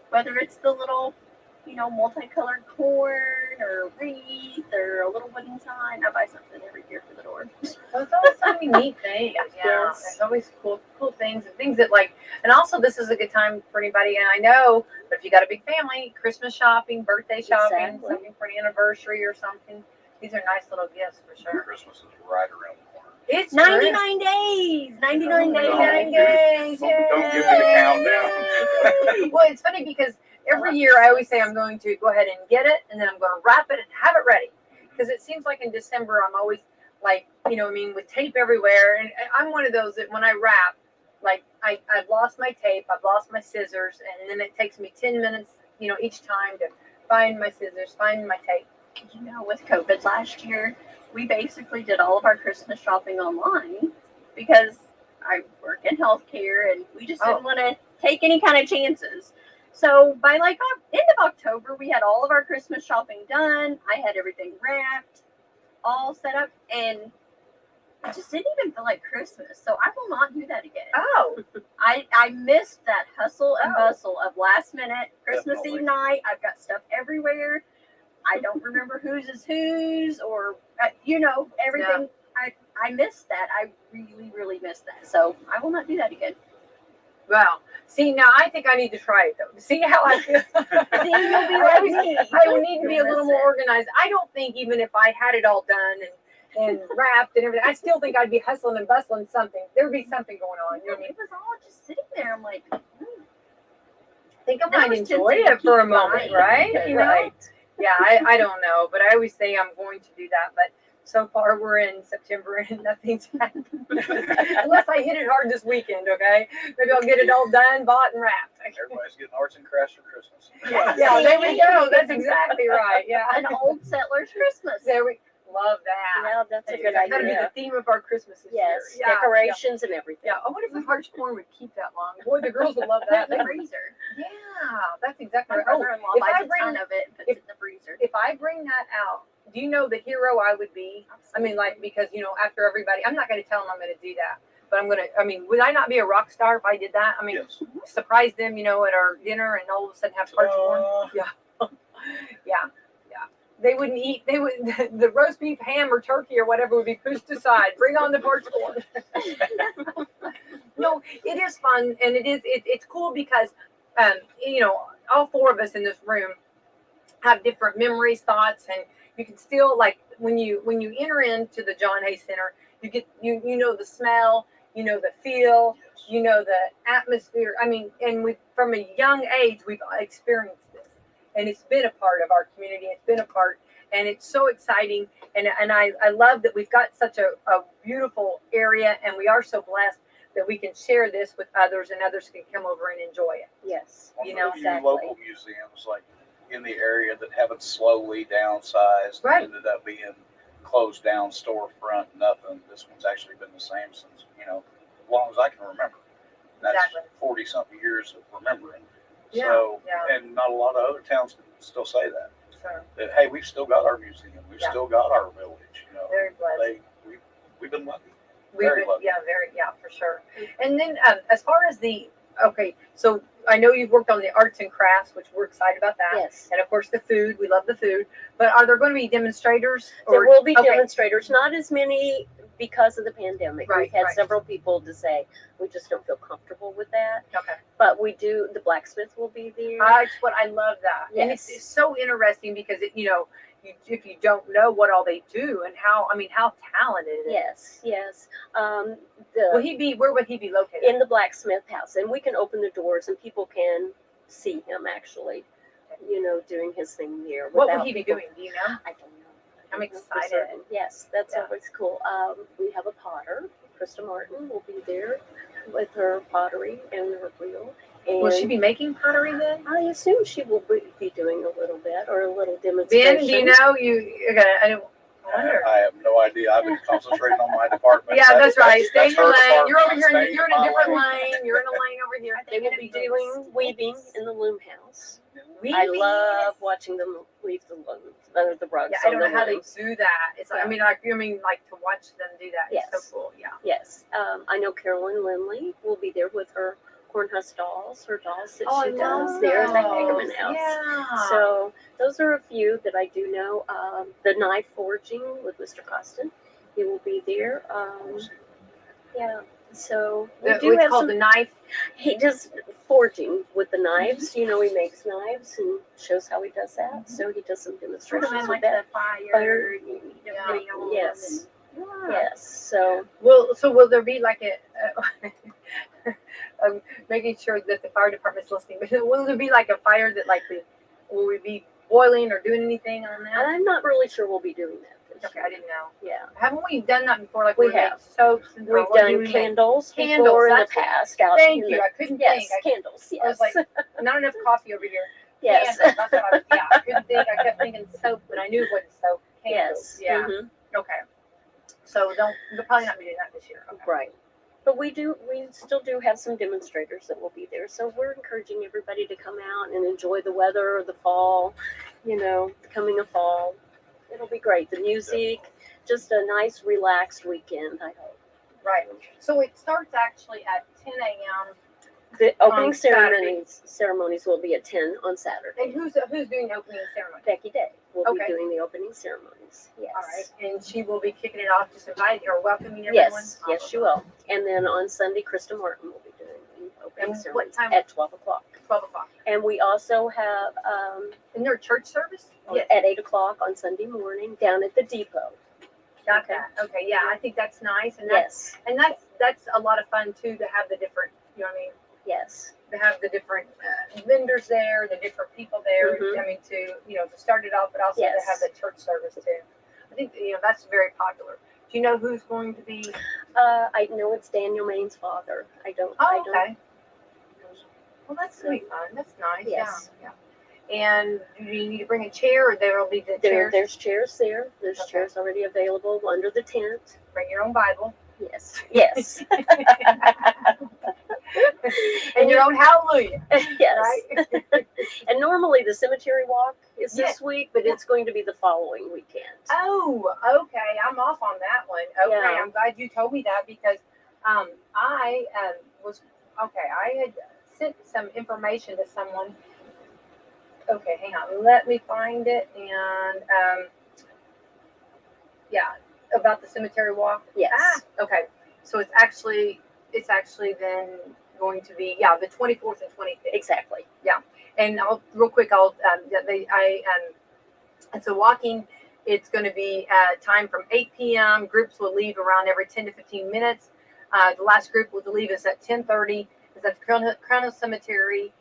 whether it's the little, multicolored corn or wreath or a little wooden sign, I buy something every year for the door. Well, it's always so many neat things. Yeah, Yes. there's always cool things and things that and also this is a good time for anybody. And I know, but if you got a big family, Christmas shopping, birthday shopping, Exactly. something for an anniversary or something, these are nice little gifts for sure. Christmas is right around the corner. It's 99 days! 99 Don't days! Don't give me the countdown. Well, it's funny because every year I always say I'm going to go ahead and get it, and then I'm going to wrap it and have it ready. Because it seems like in December I'm always with tape everywhere, and I'm one of those that when I wrap, I've lost my tape, I've lost my scissors, and then it takes me 10 minutes, each time to find my scissors, find my tape. With COVID last year, we basically did all of our Christmas shopping online because I work in healthcare and we just didn't want to take any kind of chances. So by end of October, we had all of our Christmas shopping done. I had everything wrapped, all set up, and it just didn't even feel like Christmas. So I will not do that again. Oh, I missed that hustle and bustle of last minute Christmas Definitely. Eve night. I've got stuff everywhere. I don't remember whose is whose or, everything. I missed that. I really, really missed that. So I will not do that again. Well, see, now I think I need to try it though. See how I feel. See, you'll be I like always- me. I would need to be a You'll little miss more it. organized. I don't think even if I had it all done and wrapped and everything, I still think I'd be hustling and bustling something. There would be something going on. You know what I mean? It was all just sitting there. I'm like, I think I That might was enjoy tempting to it for a keep moment, buying. right? You know? Right. Yeah, I don't know, but I always say I'm going to do that. But so far we're in September and nothing's happened. Unless I hit it hard this weekend, okay? Maybe I'll get it all done, bought, and wrapped. Everybody's getting arts and crafts for Christmas. Yeah, there we go. That's exactly right. Yeah. an old settler's Christmas. There we love that. Yeah, that's a good That'd be idea. the theme of our Christmas this Yes, year. Yeah, decorations and everything. Yeah. I wonder if the hartshorn would keep that long. Boy, the girls would love that. Put it in the freezer. Yeah, that's exactly My right. Oh, brother-in-law if buys I a bring- ton of it and puts it in the freezer. if I bring that out, do you know the hero I would be? I mean, like, because, you know, after everybody, I'm not going to tell them I'm going to do that. But I'm going to, I mean, would I not be a rock star if I did that? I mean, Yes. surprise them, you know, at our dinner and all of a sudden have hartshorn. Uh, Yeah. They wouldn't eat, they would, the roast beef, ham, or turkey or whatever would be pushed aside. Bring on the hartshorn. No, it is fun and it's cool because, you know, all four of us in this room have different memories, thoughts, and you can still, like, when you enter into the John Hay Center, you get, you know the smell, you know the feel, you know the atmosphere. I mean, and we, from a young age, we've experienced this, and it's been a part of our community. It's been a part, and it's so exciting. And I love that we've got such a beautiful area, and we are so blessed that we can share this with others, and others can come over and enjoy it. Yes. One You of know, the few exactly. local museums, like in the area, that haven't slowly downsized. Right. And ended up being closed down, storefront, nothing. This one's actually been the same since, you know, as long as I can remember. That's Exactly. 40 something years of remembering. Yeah, So, yeah. and not a lot of other towns can still say that. So That, hey, we've still got our museum. We've Yeah. still got our village. You know, very blessed. we've been lucky. We've Very been, lucky. yeah, for sure. And then as far as okay, so I know you've worked on the arts and crafts, which we're excited about that. Yes. And of course the food, we love the food. But are there going to be demonstrators? There will be okay. demonstrators, not as many because of the pandemic. Right, We've had right. several people to say we just don't feel comfortable with that. Okay. But we do. The blacksmith will be there. That's what I love that. And Yes. it's so interesting because you know, if you don't know what all they do and how talented it is. Yes, yes. Where would he be located? In the blacksmith house, and we can open the doors and people can see him actually, you know, doing his thing there. What would without he be people- doing? Do you know? I don't know. I'm I don't know for excited. certain. Yes, that's Yeah. always cool. We have a potter, Krista Martin, will be there with her pottery and her wheel. And Will she be making pottery then? I assume she will be doing a little bit or a little demonstration. Ben, do you know okay, I wonder. I have no idea. I've been concentrating on my department. Yeah, that's right. Stay in that's your her lane. You're over department. here. Stay You're in my a different lane. lane. You're in a lane over here. They will be doing weaving in the loom house. I Weaving. love watching them weave the looms, the rugs Yeah, I on don't the know how they looms. do that. It's like, Yeah. I mean, like to watch them do that. It's Yes. so cool. Yeah. Yes, I know Carolyn Lindley will be there with her cornhusk dolls, her dolls that she does there in the Hagerman house. Yeah. So those are a few that I do know. The knife forging with Mr. Costin, he will be there. Yeah, so we do it's have called some. the knife. He does forging with the knives. You know, he makes knives and shows how he does that. So he does some Put demonstrations them in with like that. the fire. Fire. You know, Yeah. putting a little Yes, Yeah. yes. So Will there be like making sure that the fire department's listening? But will there be like a fire that will we be boiling or doing anything on that? I'm not really sure we'll be doing that this Okay, year. I didn't know. Yeah. Haven't we done that before? Like We we made have. soaps. And We've what do done we make? candles Candles, before in the that's it. past. Out Thank in you. the- I couldn't Yes, think. candles. I was Yes. like, not enough coffee over here. yes. Candles. That's what I was, yeah, I couldn't think. I kept thinking soap, but I knew it wasn't soap. Candles. Yes. Yeah. Mhm. Okay. So we'll probably not be doing that this year. Okay. Right. But we still do have some demonstrators that will be there. So we're encouraging everybody to come out and enjoy the weather, the fall, you know, the coming of fall. It'll be great. The music, just a nice, relaxed weekend, I hope. Right. So it starts actually at 10 a.m. The opening On Saturday. ceremonies will be at 10 on Saturday. And who's doing the opening ceremony? Becky Day will Okay. be doing the opening ceremonies. Yes. All right. And she will be kicking it off, just inviting or welcoming everyone. Yes, yes, she will. And then on Sunday, Krista Martin will be doing the opening And Big what sermons time? at 12 o'clock. 12 o'clock. And we also have Isn't there a church service? Yes. at 8 o'clock on Sunday morning down at the depot. Got Okay. that. Okay, yeah, I think that's nice, and that's Yes, and that's a lot of fun too, to have the different, you know what I mean, yes, to have the different vendors there, the different people there. Mhm. I mean, to start it off, but also Yes. to have the church service too. I think that's very popular. Do you know who's going to be? I know it's Daniel Main's father. I don't. Oh, okay. Well, that's gonna be fun. That's nice. Yes. Yeah. And do you need to bring a chair, or there will be the There, chairs? there's chairs there. There's Okay. chairs already available under the tent. Bring your own Bible Yes, yes, and your own hallelujah. yes. Right? And normally the cemetery walk is Yeah. this week, but it's going to be the following weekend. Oh, okay. I'm off on that one. Okay, Yeah. I'm glad you told me that, because I was okay. I had sent some information to someone. Okay, hang on. Let me find it. And yeah, about the cemetery walk. Yes. Okay. So it's actually then going to be the 24th and 25th. Exactly. And real quick, it's a walking. It's going to be time from 8 p.m. Groups will leave around every 10 to 15 minutes. The last group will leave us at 10:30. It's at the Crown Hill Cemetery.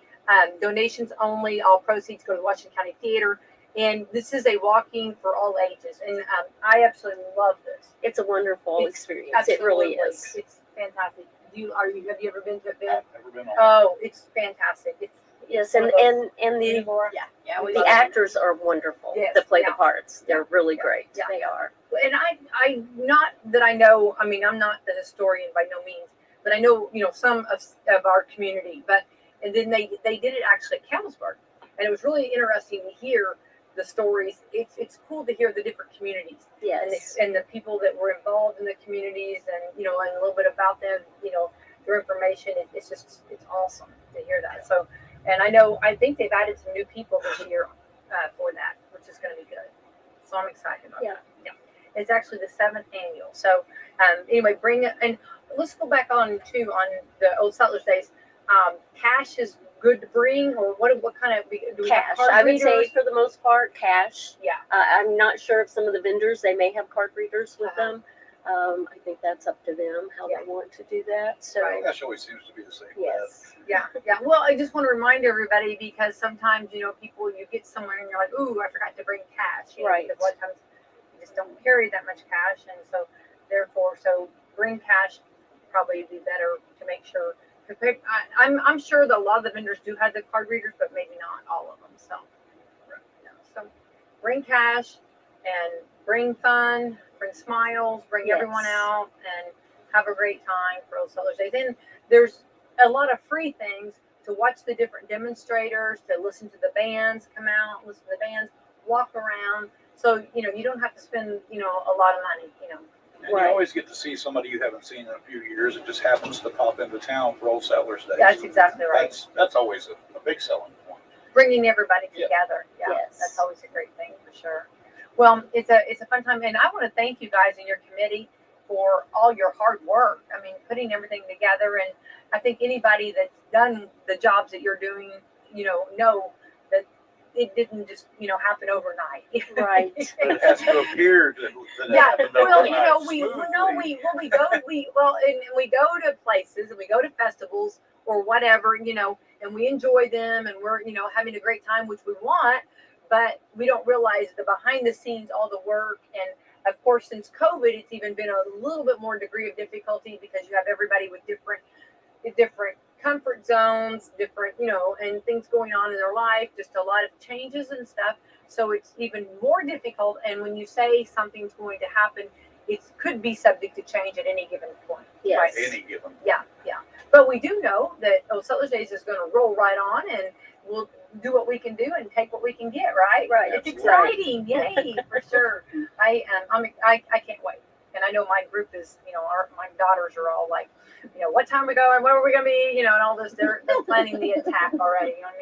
Donations only. All proceeds go to Washington County Theater. And this is a walking for all ages. And I absolutely love this. It's a wonderful It's experience. It really Absolutely. is. It's fantastic. Have you ever been to it, Ben? I've never been on. Oh, it's fantastic. It's Yes, one and of those- and the Laura? Yeah, we the love it. actors are wonderful Yes, that play yeah. the parts. They're really Yeah, great. yeah. They are. And I not that I know. I mean, I'm not the historian by no means, but I know some of our community. And then they did it actually at Campbellsburg, and it was really interesting to hear the stories. It's cool to hear the different communities Yes. and the people that were involved in the communities, and and a little bit about them. Their information. It's awesome to hear that. So, and I think they've added some new people this year for that, which is going to be good. So I'm excited about Yeah. that. Yeah. It's actually the 7th annual. So anyway, bring it. And let's go back on the Old Settlers Days. Cash is good to bring, or what kind of do we have Cash. card I would say readers? for the most part, cash. Yeah. I'm not sure if some of the vendors, they may have card readers with Uh-huh. them. I think that's up to them, how Yeah. they want to do that. So, Right. Cash always seems to be the same. yes. Yeah. Well, I just want to remind everybody, because sometimes people, you get somewhere and you're like, ooh, I forgot to bring cash. Right. Because a lot of times you just don't carry that much cash, and so therefore, bring cash probably be better to make sure. I'm sure that a lot of the vendors do have the card readers, but maybe not all of them. So, so bring cash and bring fun, bring smiles, bring Yes. everyone out, and have a great time for Old Settlers Days. And there's a lot of free things to watch the different demonstrators, to listen to the bands come out, listen to the bands, walk around. So you don't have to spend a lot of money. And you Right. always get to see somebody you haven't seen in a few years. It just happens to pop into town for Old Settlers Days. That's exactly right. That's always a big selling point. Bringing everybody Yeah. together. Yeah, Yes. that's always a great thing for sure. Well, it's a fun time, and I want to thank you guys and your committee for all your hard work. I mean, putting everything together, and I think anybody that's done the jobs that you're doing, know that it didn't just happen overnight. Right. But it has to appear that it Yeah, happened well, overnight we smoothly. we go to places, and we go to festivals or whatever, and we enjoy them, and we're having a great time, which we want, but we don't realize the behind the scenes, all the work. And of course, since COVID, it's even been a little bit more degree of difficulty, because you have everybody with different comfort zones, different, and things going on in their life, just a lot of changes and stuff. So it's even more difficult. And when you say something's going to happen, it could be subject to change at any given point. Yes. Right? Any given. Yeah. But we do know that Settlers Days is going to roll right on, and we'll do what we can do and take what we can get. Right. Right. It's Absolutely. exciting. Yay, for sure. I can't wait. And I know my group is, my daughters are all like, what time we going? Where are we going to be? And all this. They're planning the attack already. You know what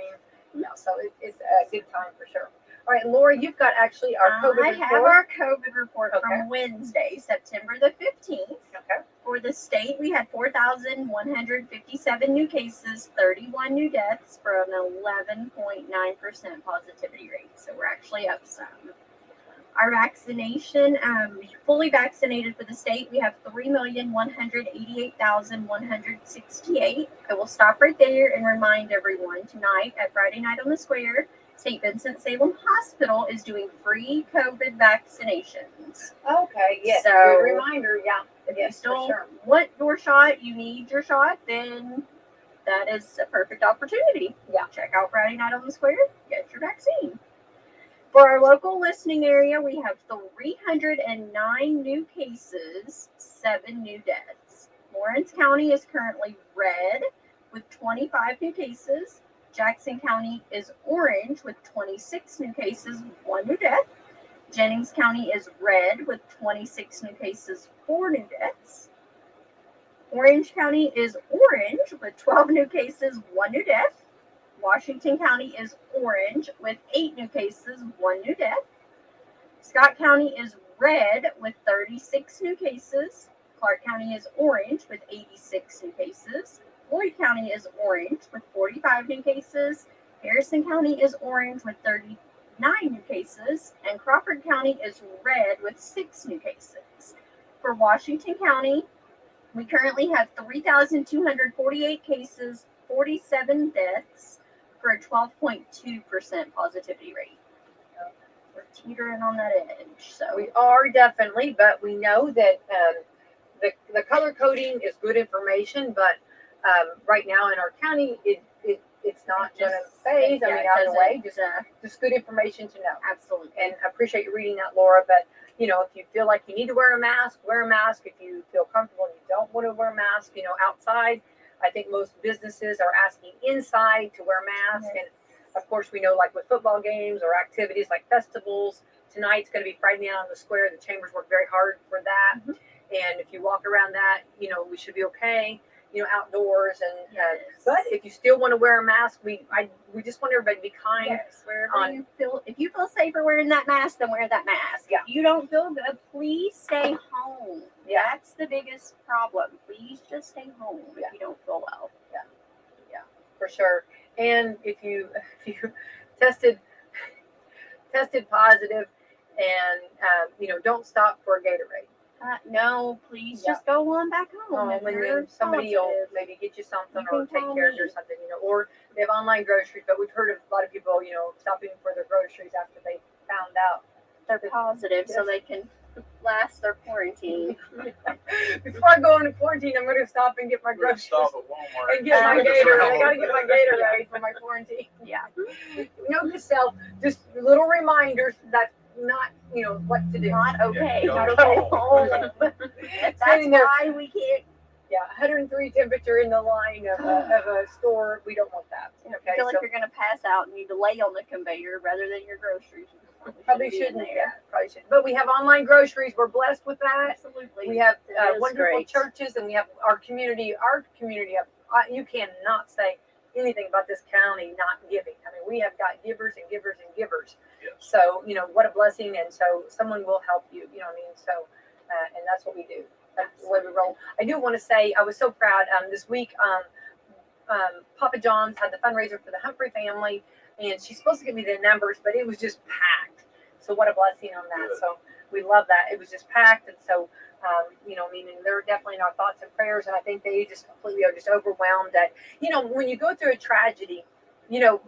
I mean? So it's a good time for sure. All right, Laura, you've got actually our COVID I report. have our COVID report Okay. from Wednesday, September the 15th. Okay. For the state, we had 4,157 new cases, 31 new deaths for an 11.9% positivity rate. So we're actually up some. Our vaccination, fully vaccinated for the state, we have 3,188,168. I will stop right there and remind everyone tonight at Friday Night on the Square, St. Vincent Salem Hospital is doing free COVID vaccinations. Okay, yes. So, good reminder, yeah. If you Yes, for still sure. want your shot, you need your shot, then that is a perfect opportunity. Yeah. Check out Friday Night on the Square, get your vaccine. For our local listening area, we have 309 new cases, 7 new deaths. Lawrence County is currently red with 25 new cases. Jackson County is orange with 26 new cases, 1 new death. Jennings County is red with 26 new cases, 4 new deaths. Orange County is orange with 12 new cases, 1 new death. Washington County is orange with 8 new cases, 1 new death. Scott County is red with 36 new cases. Clark County is orange with 86 new cases. Floyd County is orange with 45 new cases. Harrison County is orange with 39 new cases. And Crawford County is red with 6 new cases. For Washington County, we currently have 3,248 cases, 47 deaths, for a 12.2% positivity rate. We're teetering on that edge. So We are definitely, but we know that the color coding is good information, but right now in our county, it's not going to phase. I mean, out of the way, just good information to know. Absolutely. And I appreciate you reading that, Laura. But you know, if you feel like you need to wear a mask, wear a mask. If you feel comfortable and you don't want to wear a mask, you know, outside, I think most businesses are asking inside to wear masks. Yes. And of course, we know like with football games or activities like festivals, tonight's going to be Friday Night on the Square. The chambers work very hard for that. Mhm. And if you walk around that, you know, we should be okay, you know, outdoors. And Yes. but if you still want to wear a mask, we just want everybody to be kind. Yes, wherever on- you feel, if you feel safer wearing that mask, then wear that mask. Yeah. If you don't feel good, please stay home. Yeah. That's the biggest problem. Please just stay home Yeah. if you don't feel well. For sure. And if you tested positive, and you know, don't stop for a Gatorade. No, please Yeah. just go on back home. And then somebody will maybe get you something You or can take call care of you or me. something, you know. Or they have online groceries, but we've heard of a lot of people, you know, stopping for their groceries after they found out. They're positive, so Yes. they can last their quarantine. Before I go into quarantine, I'm going to stop and get my We're gonna groceries stop at Walmart. and get my Just Gatorade. around I got to get my Gatorade for my quarantine. Note to self, just little reminders that's not, you know, what to do. Not okay. go Not home. okay. That's Standing there. why we can't. Yeah, 103 temperature in the line of a store. We don't want that. I Okay, feel like so you're gonna pass out and need to lay on the conveyor rather than your groceries. probably be shouldn't in do there. that. Probably shouldn't. But we have online groceries. We're blessed with that. Absolutely. We have That is wonderful great. churches, and we have our community. You cannot say anything about this county not giving. I mean, we have got givers and givers and givers. Yes. So, you know, what a blessing. And so someone will help you, you know what I mean? So, and that's what we do. That's the way we roll. I do want to say, I was so proud this week. Papa John's had the fundraiser for the Humphrey family, and she's supposed to give me the numbers, but it was just packed. So what a blessing on that. Good. So we love that. It was just packed. And so, you know, meaning they're definitely in our thoughts and prayers. And I think they just completely are just overwhelmed that, you know, when you go through a tragedy, you know,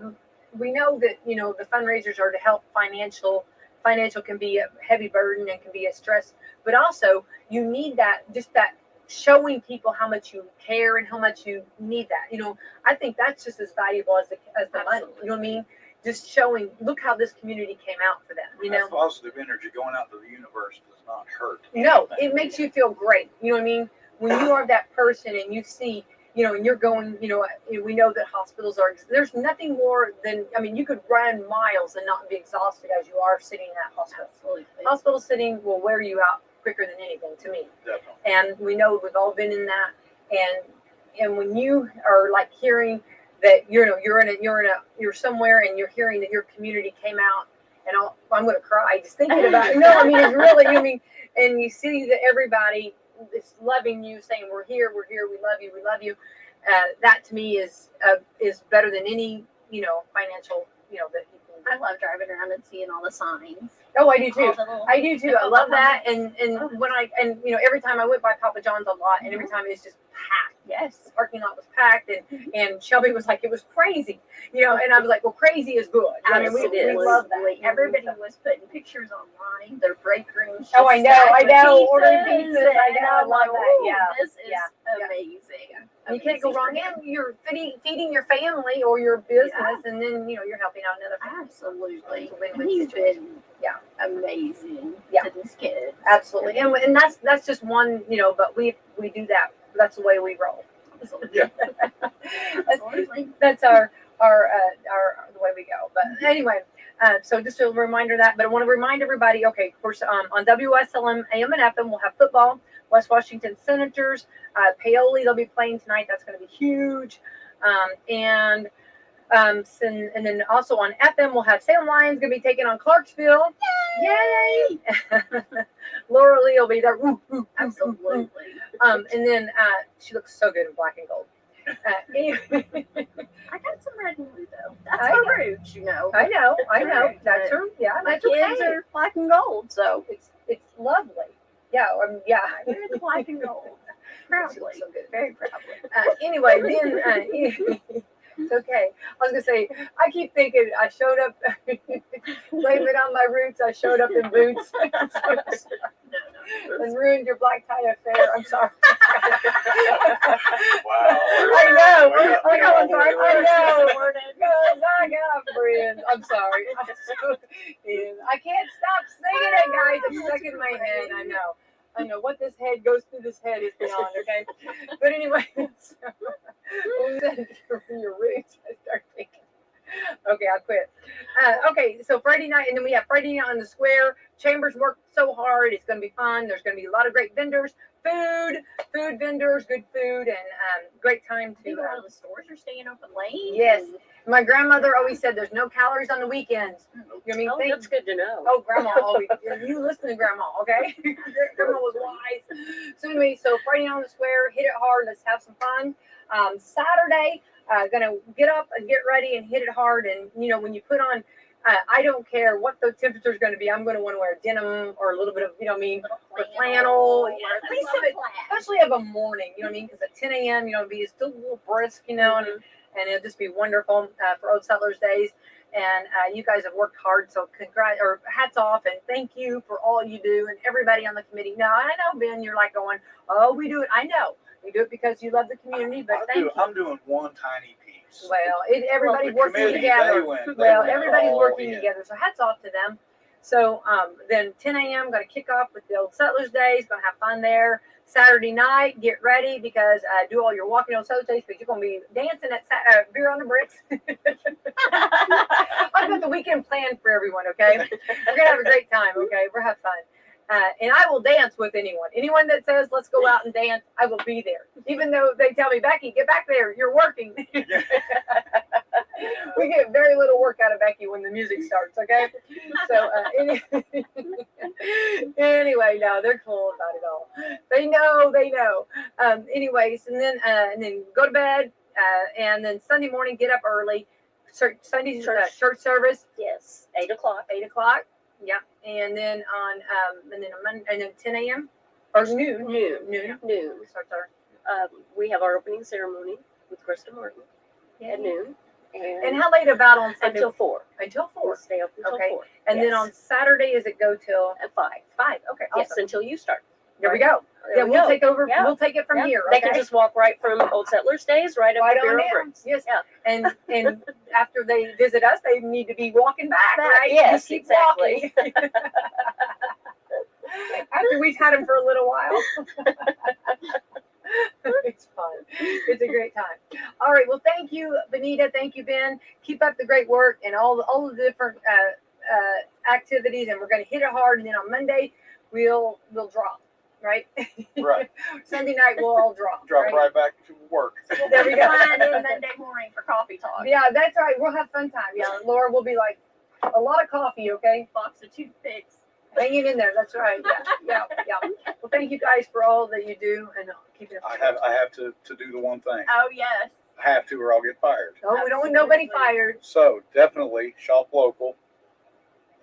we know that, you know, the fundraisers are to help financial can be a heavy burden and can be a stress, but also you need that, just that showing people how much you care and how much you need that. You know, I think that's just as valuable as the money. You know what I mean? Just showing, look how this community came out for them. You know, That positive energy going out to the universe does not hurt. no, it makes you feel great. You know what I mean? When you are that person and you see, you know, and you're going, you know, we know that hospitals are, there's nothing more than, I mean, you could run miles and not be exhausted as you are sitting in that hospital. Absolutely. Hospital sitting will wear you out quicker than anything to me. Definitely. And we know we've all been in that. And when you are like hearing that, you know, you're somewhere and you're hearing that your community came out and I'm going to cry just thinking about it. No, I mean, it's really, I mean, and you see that everybody is loving you, saying, we're here, we love you, we love you. That to me is better than any, financial, that you can. I love driving around and seeing all the signs. Oh, I do too. All the little- I do too. I love that. And when every time I went by Papa John's a lot, and every time it's just packed. Yes. The parking lot was packed, and Shelby was like, it was crazy, and I was like, well, crazy is good. I mean, we love that. Everybody was putting pictures online, their break rooms. Oh, I know, ordering pizzas. pizzas. I know, I I'm love like, that. "Ooh, Yeah. this is Yeah. amazing. You can't go wrong. And you're feeding your family or your business, and then you're helping out another family. Absolutely. It's a win-win He's situation. been amazing Yeah. to these kids. Absolutely, and that's just one, but we do that. That's the way we roll. Yeah. That's our the way we go. But anyway, so just a reminder that. But I want to remind everybody. Okay, of course, on WSLM AM and FM, we'll have football. West Washington Senators, Paoli. They'll be playing tonight. That's going to be huge. And then also on FM, we'll have Salem Lions going to be taking on Clarksville. Yay! Laura Lee will be there. Woo, woo, woo, Absolutely. woo, woo. And then she looks so good in black and gold. Anyway. I got some red and blue though. That's I her know. roots, you know. I know. Right, That's but her. Yeah, My that's kids okay. are black and gold, so It's lovely. Yeah, yeah. I wear the black and gold. She Proudly. looks so good. Very proudly. Anyway, then it's okay. I was gonna say, I keep thinking I showed up, blame it on my roots. I showed up in boots No. and ruined your black tie affair. I'm sorry. Wow. I know. Well, I know. I'm sorry. I know. Worded. Because I got friends. I'm sorry. I can't stop singing it, guys. It's stuck in my head. I know what this head goes through this head is beyond, okay? But anyway, so, when we said your roots, I start thinking, okay, I'll quit. Okay, so Friday night, and then we have Friday night on the square. Chambers worked so hard. It's going to be fun. There's going to be a lot of great vendors, food vendors, good food, and great time I think to. a lot of the stores are staying open late. Yes. My grandmother always said there's no calories on the weekends. You know what I mean? Oh, that's good to know. Oh, Grandma always. You listen to Grandma, okay? Grandma was wise. So anyway, so Friday night on the square, hit it hard. Let's have some fun. Saturday, gonna get up and get ready and hit it hard. And when you put on, I don't care what the temperature is going to be. I'm going to want to wear denim or a little bit of, or flannel. Yeah, At least some of it, especially of a morning. You know what I mean? Because at 10 a.m., it'll be still a little brisk, and it'll just be wonderful for Old Settlers Days. And you guys have worked hard, so hats off and thank you for all you do and everybody on the committee. Now I know, Ben, you're like going, oh, we do it. I know we do it because you love the community, but thank you. I'm doing one tiny piece. Well, everybody's The working committee, together. they Well, went everybody's all working in. together, so hats off to them. So then 10 a.m. going to kick off with the Old Settlers Days. Going to have fun there. Saturday night, get ready because do all your walking on Old Days because you're going to be dancing at Beer on the Bricks. I've got the weekend planned for everyone, okay? We're going to have a great time, okay? We'll have fun. And I will dance with anyone. Anyone that says, let's go out and dance, I will be there. Even though they tell me, Becky, get back there. You're working. We get very little work out of Becky when the music starts, okay? So anyway, no, they're cool about it all. They know. Anyways, and then go to bed, and then Sunday morning get up early. Sunday's church service. Yes, 8:00. 8:00. Yeah, and then on and then 10 a.m. or noon. Noon. We start our. We have our opening ceremony with Krista Martin at noon. And how late about on Sunday? Until 4. Until 4. We'll stay open until Okay. 4. And then on Saturday, is it go till at 5? 5. Okay. Yes, Awesome. until you start. There we go. There we we'll go. take over. Yeah. We'll take it from Yeah. here. They Okay? can just walk right from Old Settlers Days right up right to on Bureau down. Bricks. Yes. Yeah. And after they visit us, they need to be walking back, right? Yes, Just keep exactly. walking. After we've had them for a little while. It's fun. It's a great time. All right. Well, thank you, Benita. Thank you, Ben. Keep up the great work and all the different activities, and we're going to hit it hard. And then on Monday, we'll drop, right? Right. Sunday night, we'll all drop. Drop right back to work. There we go. Flying in Monday morning for coffee talk. Yeah, that's right. We'll have fun time. Yeah, Laura will be like, A lot of coffee, okay? Box of toothpicks. Hang it in there. That's right. Yeah. Well, thank you guys for all that you do and keeping us. I have to do the one thing. Oh, yes. I have to, or I'll get fired. Oh, we don't want nobody Absolutely. fired. So definitely shop local.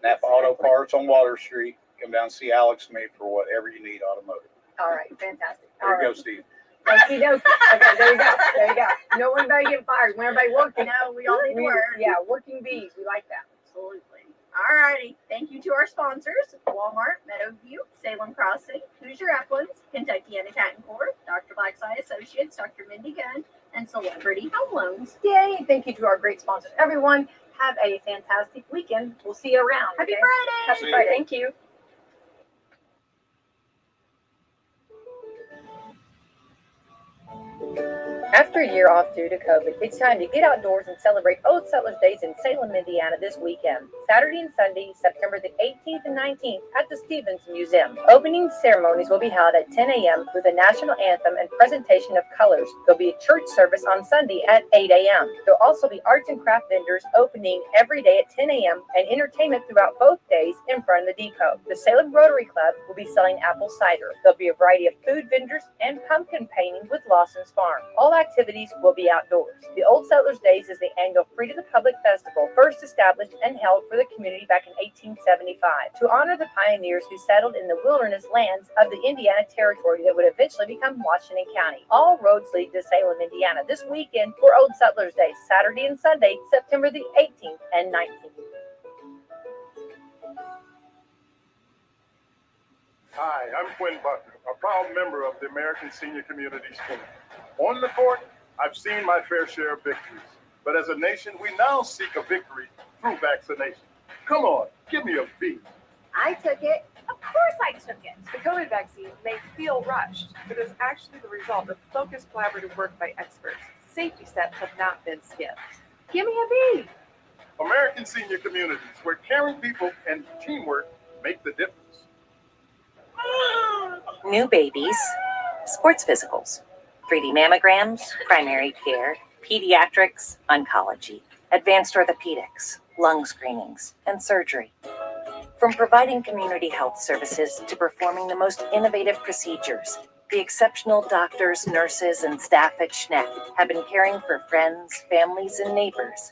Napa Auto Parts on Water Street. Come down and see Alex and me for whatever you need automotive. All right, fantastic. All There you right. go, Steve. Okie dokie. Okay, there you go. No one getting fired. When everybody working. No, we all need to work. Yeah, working bees. We like that. Absolutely. All righty. Thank you to our sponsors, Walmart, Meadowview, Salem Crossing, Hoosier Uplands, Kentucky and Canton Court, Dr. Blackside Associates, Dr. Mindy Gunn, and Celebrity Home Loans. Yay. Thank you to our great sponsors. Everyone, have a fantastic weekend. We'll see you around. Happy okay? Friday! Happy See you. Friday. Thank you. After a year off due to COVID, it's time to get outdoors and celebrate Old Settlers Days in Salem, Indiana this weekend. Saturday and Sunday, September the 18th and 19th at the Stevens Museum. Opening ceremonies will be held at 10 a.m. with a national anthem and presentation of colors. There'll be a church service on Sunday at 8 a.m. There'll also be arts and craft vendors opening every day at 10 a.m. and entertainment throughout both days in front of the depot. The Salem Rotary Club will be selling apple cider. There'll be a variety of food vendors and pumpkin painting with Lawson's Farm. All activities will be outdoors. The Old Settlers Days is the annual free to the public festival, first established and held for the community back in 1875 to honor the pioneers who settled in the wilderness lands of the Indiana Territory that would eventually become Washington County. All roads lead to Salem, Indiana this weekend for Old Settlers Days, Saturday and Sunday, September the 18th and 19th. Hi, I'm Quinn Buckner, a proud member of the American Senior Communities Team. On the court, I've seen my fair share of victories, but as a nation, we now seek a victory through vaccination. Come on, give me a B. I took it. Of course I took it. The COVID vaccine may feel rushed, but is actually the result of focused collaborative work by experts. Safety steps have not been skipped. Give me a B. American Senior Communities, where caring people and teamwork make the difference. New babies, sports physicals, 3D mammograms, primary care, pediatrics, oncology, advanced orthopedics, lung screenings, and surgery. From providing community health services to performing the most innovative procedures, the exceptional doctors, nurses, and staff at Schneck have been caring for friends, families, and neighbors